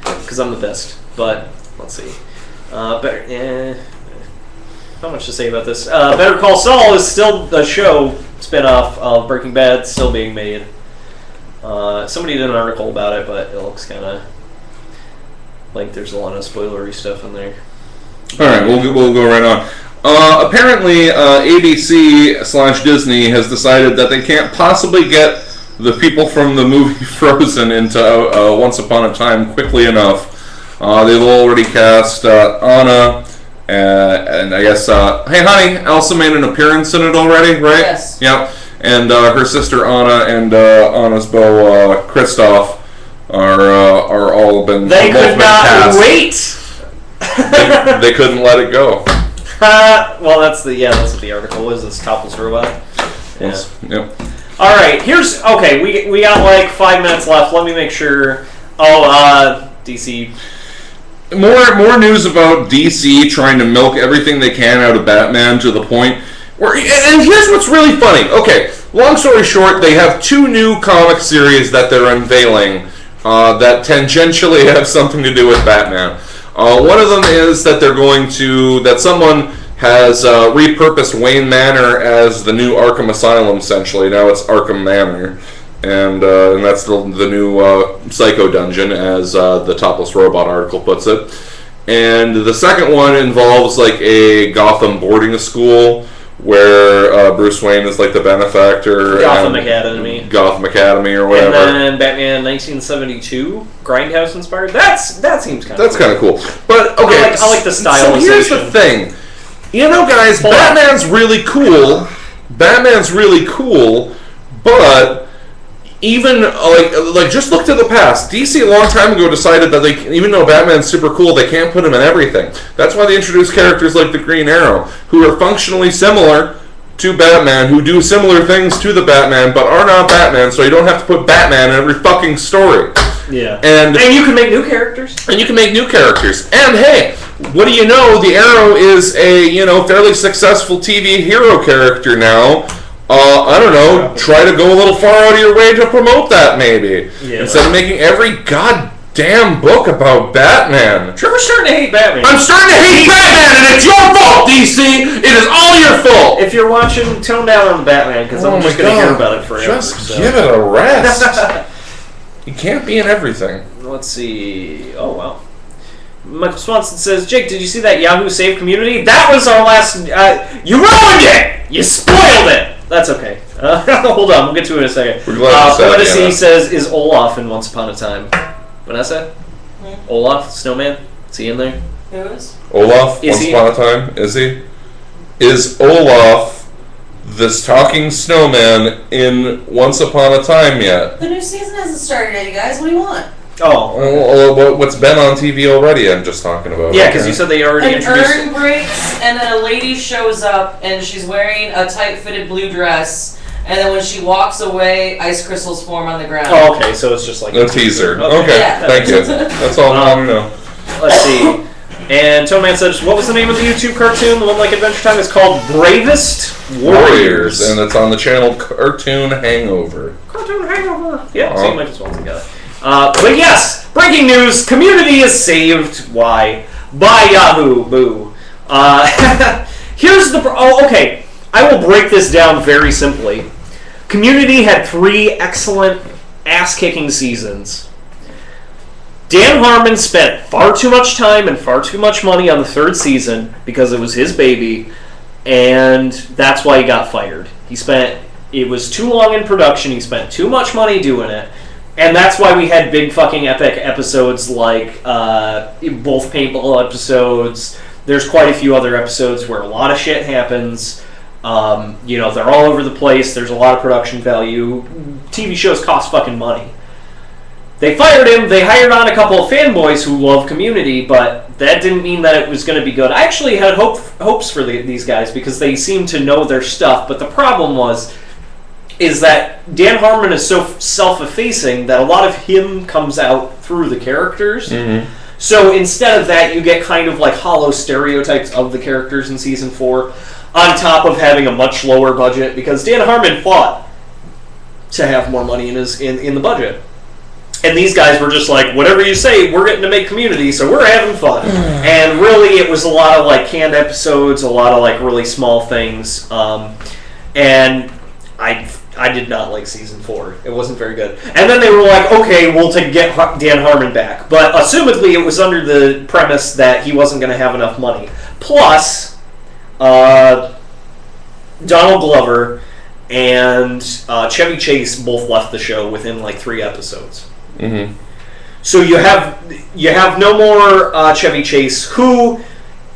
Because I'm the best. But, let's see. not much to say about this. Better Call Saul is still a show spin-off of Breaking Bad, still being made. Somebody did an article about it, but it looks kind of like there's a lot of spoilery stuff in there. All right, we'll go right on. Apparently, ABC/Disney has decided that they can't possibly get the people from the movie Frozen into Once Upon a Time quickly enough. They've already cast Anna, and I guess, hey honey, Elsa made an appearance in it already, right? Yes. Yep. And her sister Anna and Anna's beau Kristoff are all been. They could not cast. wait. They couldn't let it go. Well, that's what the article is. This topless robot. Yeah. Yep. All right. We got like 5 minutes left. Let me make sure. DC. More news about DC trying to milk everything they can out of Batman to the point where, and here's what's really funny. Okay, long story short, they have 2 new comic series that they're unveiling that tangentially have something to do with Batman. One of them is that that someone has repurposed Wayne Manor as the new Arkham Asylum. Essentially, now it's Arkham Manor. And that's the new Psycho Dungeon, as the Topless Robot article puts it. And the second one involves like a Gotham boarding school where Bruce Wayne is like the benefactor. Gotham Academy. Gotham Academy or whatever. And then Batman 1972, Grindhouse inspired. That seems kind of That's kind of cool. But okay, I like the stylization. So here's the thing. You know, guys, Batman's really cool. But even like just look to the past. DC a long time ago decided that even though Batman's super cool, they can't put him in everything. That's why they introduced characters like the Green Arrow, who are functionally similar to Batman, who do similar things to the Batman, but are not Batman. So you don't have to put Batman in every fucking story. Yeah, and you can make new characters. And hey, what do you know? The Arrow is a fairly successful TV hero character now. I don't know, try to go a little far out of your way to promote that, maybe. Yeah. Instead of making every goddamn book about Batman. Trevor's starting to hate Batman. I'm starting to hate Batman, and it's your fault, DC! It is all your fault! If you're watching, tone down on Batman, because I'm just going to hear about it forever. Just give it a rest. You can't be in everything. Let's see. Oh, wow. Michael Swanson says, Jake, did you see that Yahoo Save Community? That was our last... you ruined it! You spoiled it! That's okay. Hold on, we'll get to it in a second. We're glad Vanessa says, is Olaf in Once Upon a Time? Vanessa? Olaf, Snowman? Is he in there? Who is? Olaf, Once Upon a Time? Is he? Is Olaf this talking snowman in Once Upon a Time yet? The new season hasn't started yet, you guys. What do you want? Oh, what's been on TV already? I'm just talking about. Yeah, because you said they already introduced. An urn breaks, and then a lady shows up, and she's wearing a tight-fitted blue dress. And then when she walks away, ice crystals form on the ground. Oh, okay, so it's just like a teaser. Okay, yeah. Thank you. That's all I want to know. Let's see. And Toneman says, what was the name of the YouTube cartoon? The one like Adventure Time is called Bravest Warriors. And it's on the channel Cartoon Hangover. Cartoon Hangover. Yeah, see, Michael Swanson got it. But yes, breaking news, Community is saved. Why? By Yahoo. Boo. Here's the... okay. I will break this down very simply. Community had 3 excellent ass-kicking seasons. Dan Harmon spent far too much time and far too much money on the 3rd season because it was his baby, and that's why he got fired. It was too long in production, he spent too much money doing it, and that's why we had big fucking epic episodes like both paintball episodes. There's quite a few other episodes where a lot of shit happens. They're all over the place. There's a lot of production value. TV shows cost fucking money. They fired him. They hired on a couple of fanboys who love Community, but that didn't mean that it was going to be good. I actually had hopes for these guys because they seem to know their stuff, but the problem is that Dan Harmon is so self-effacing that a lot of him comes out through the characters. Mm-hmm. So instead of that, you get kind of like hollow stereotypes of the characters in Season 4, on top of having a much lower budget, because Dan Harmon fought to have more money in the budget. And these guys were just like, whatever you say, we're getting to make Community, so we're having fun. And really, it was a lot of like canned episodes, a lot of like really small things. And I did not like season 4. It wasn't very good. And then they were like, okay, we'll get Dan Harmon back. But assumedly, it was under the premise that he wasn't going to have enough money. Plus, Donald Glover and Chevy Chase both left the show within like 3 episodes. Mm-hmm. So you have no more Chevy Chase, who,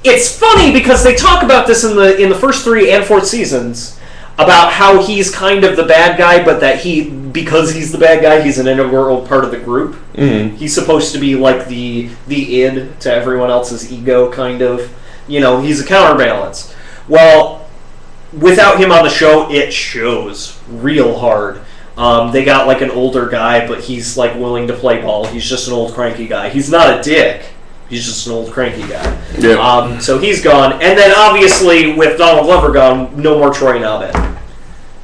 it's funny because they talk about this in the first 3 and 4th seasons, about how he's kind of the bad guy, but that because he's the bad guy, he's an integral part of the group. Mm-hmm. He's supposed to be like the id to everyone else's ego, kind of. He's a counterbalance. Well, without him on the show, it shows real hard. They got like an older guy, but he's like willing to play ball. He's just an old cranky guy. He's not a dick. He's just an old cranky guy. Yeah. So he's gone. And then obviously with Donald Glover gone, no more Troy and Abed.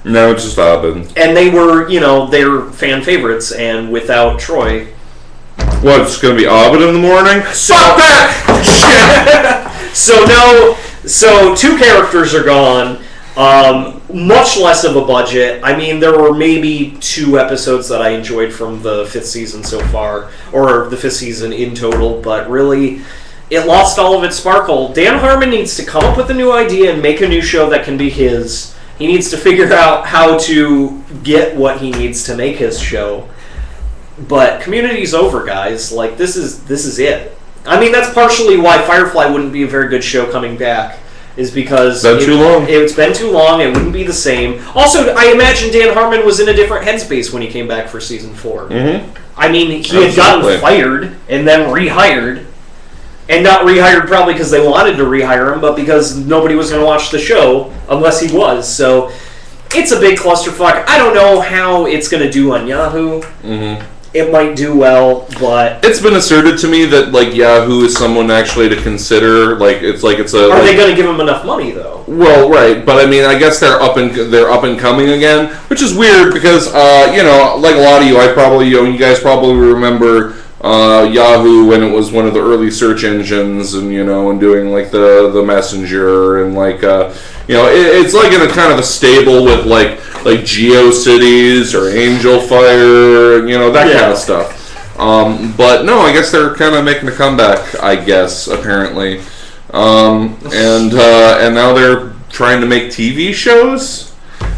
No, it's just Abed. And they were, they're fan favorites, and without Troy... What, it's going to be Abed in the morning? Fuck that! Shit! So 2 characters are gone. Much less of a budget. I mean, there were maybe 2 episodes that I enjoyed from the 5th season so far, or the 5th season in total, but really, it lost all of its sparkle. Dan Harmon needs to come up with a new idea and make a new show that can be his. He needs to figure out how to get what he needs to make his show. But Community's over, guys. Like, this is it. I mean, that's partially why Firefly wouldn't be a very good show coming back. Is because too long. It's been too long. It wouldn't be the same. Also, I imagine Dan Harmon was in a different headspace when he came back for season 4. Mm-hmm. I mean, he had gotten fired and then rehired, and not rehired probably because they wanted to rehire him, but because nobody was going to watch the show unless he was. So it's a big clusterfuck. I don't know how it's going to do on Yahoo. Mm-hmm. It might do well, but it's been asserted to me that like Yahoo is someone actually to consider. Like it's a. Are they going to give him enough money though? Well, right, but I mean, I guess they're up and coming again, which is weird because like a lot of you, you guys probably remember Yahoo when it was one of the early search engines, and and doing like the Messenger and like it's like in a kind of a stable with like GeoCities or Angel Fire, that kind of stuff. But no, I guess they're kind of making a comeback, I guess, apparently. And now they're trying to make TV shows.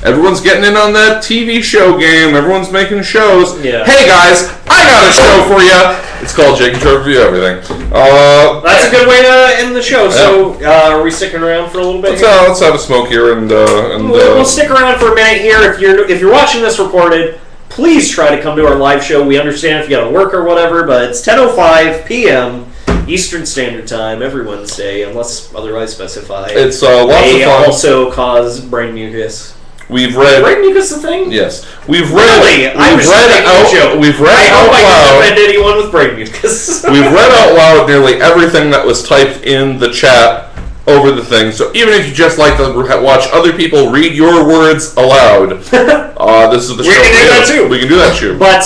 Everyone's getting in on that TV show game. Everyone's making shows. Yeah. Hey guys, I got a show for you. It's called J&TRE Review Everything. That's a good way to end the show. So, are we sticking around for a little bit? Let's have a smoke here and we'll stick around for a minute here. If you're watching this recorded, please try to come to our live show. We understand if you got to work or whatever, but it's 10:05 p.m. Eastern Standard Time every Wednesday, unless otherwise specified. It's lots of fun. They also cause brain mucus. We've read. Brain mucus a thing? Yes, we've read. Really? I hope I didn't offend anyone with brain mucus. We've read out loud nearly everything that was typed in the chat over the thing. So even if you just like to watch other people read your words aloud, this is the show. We can do that too. We can do that too. But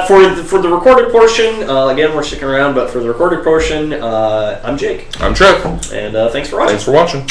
for the recorded portion, again, we're sticking around. But for the recorded portion, I'm Jake. I'm Trev. And thanks for watching. Thanks for watching.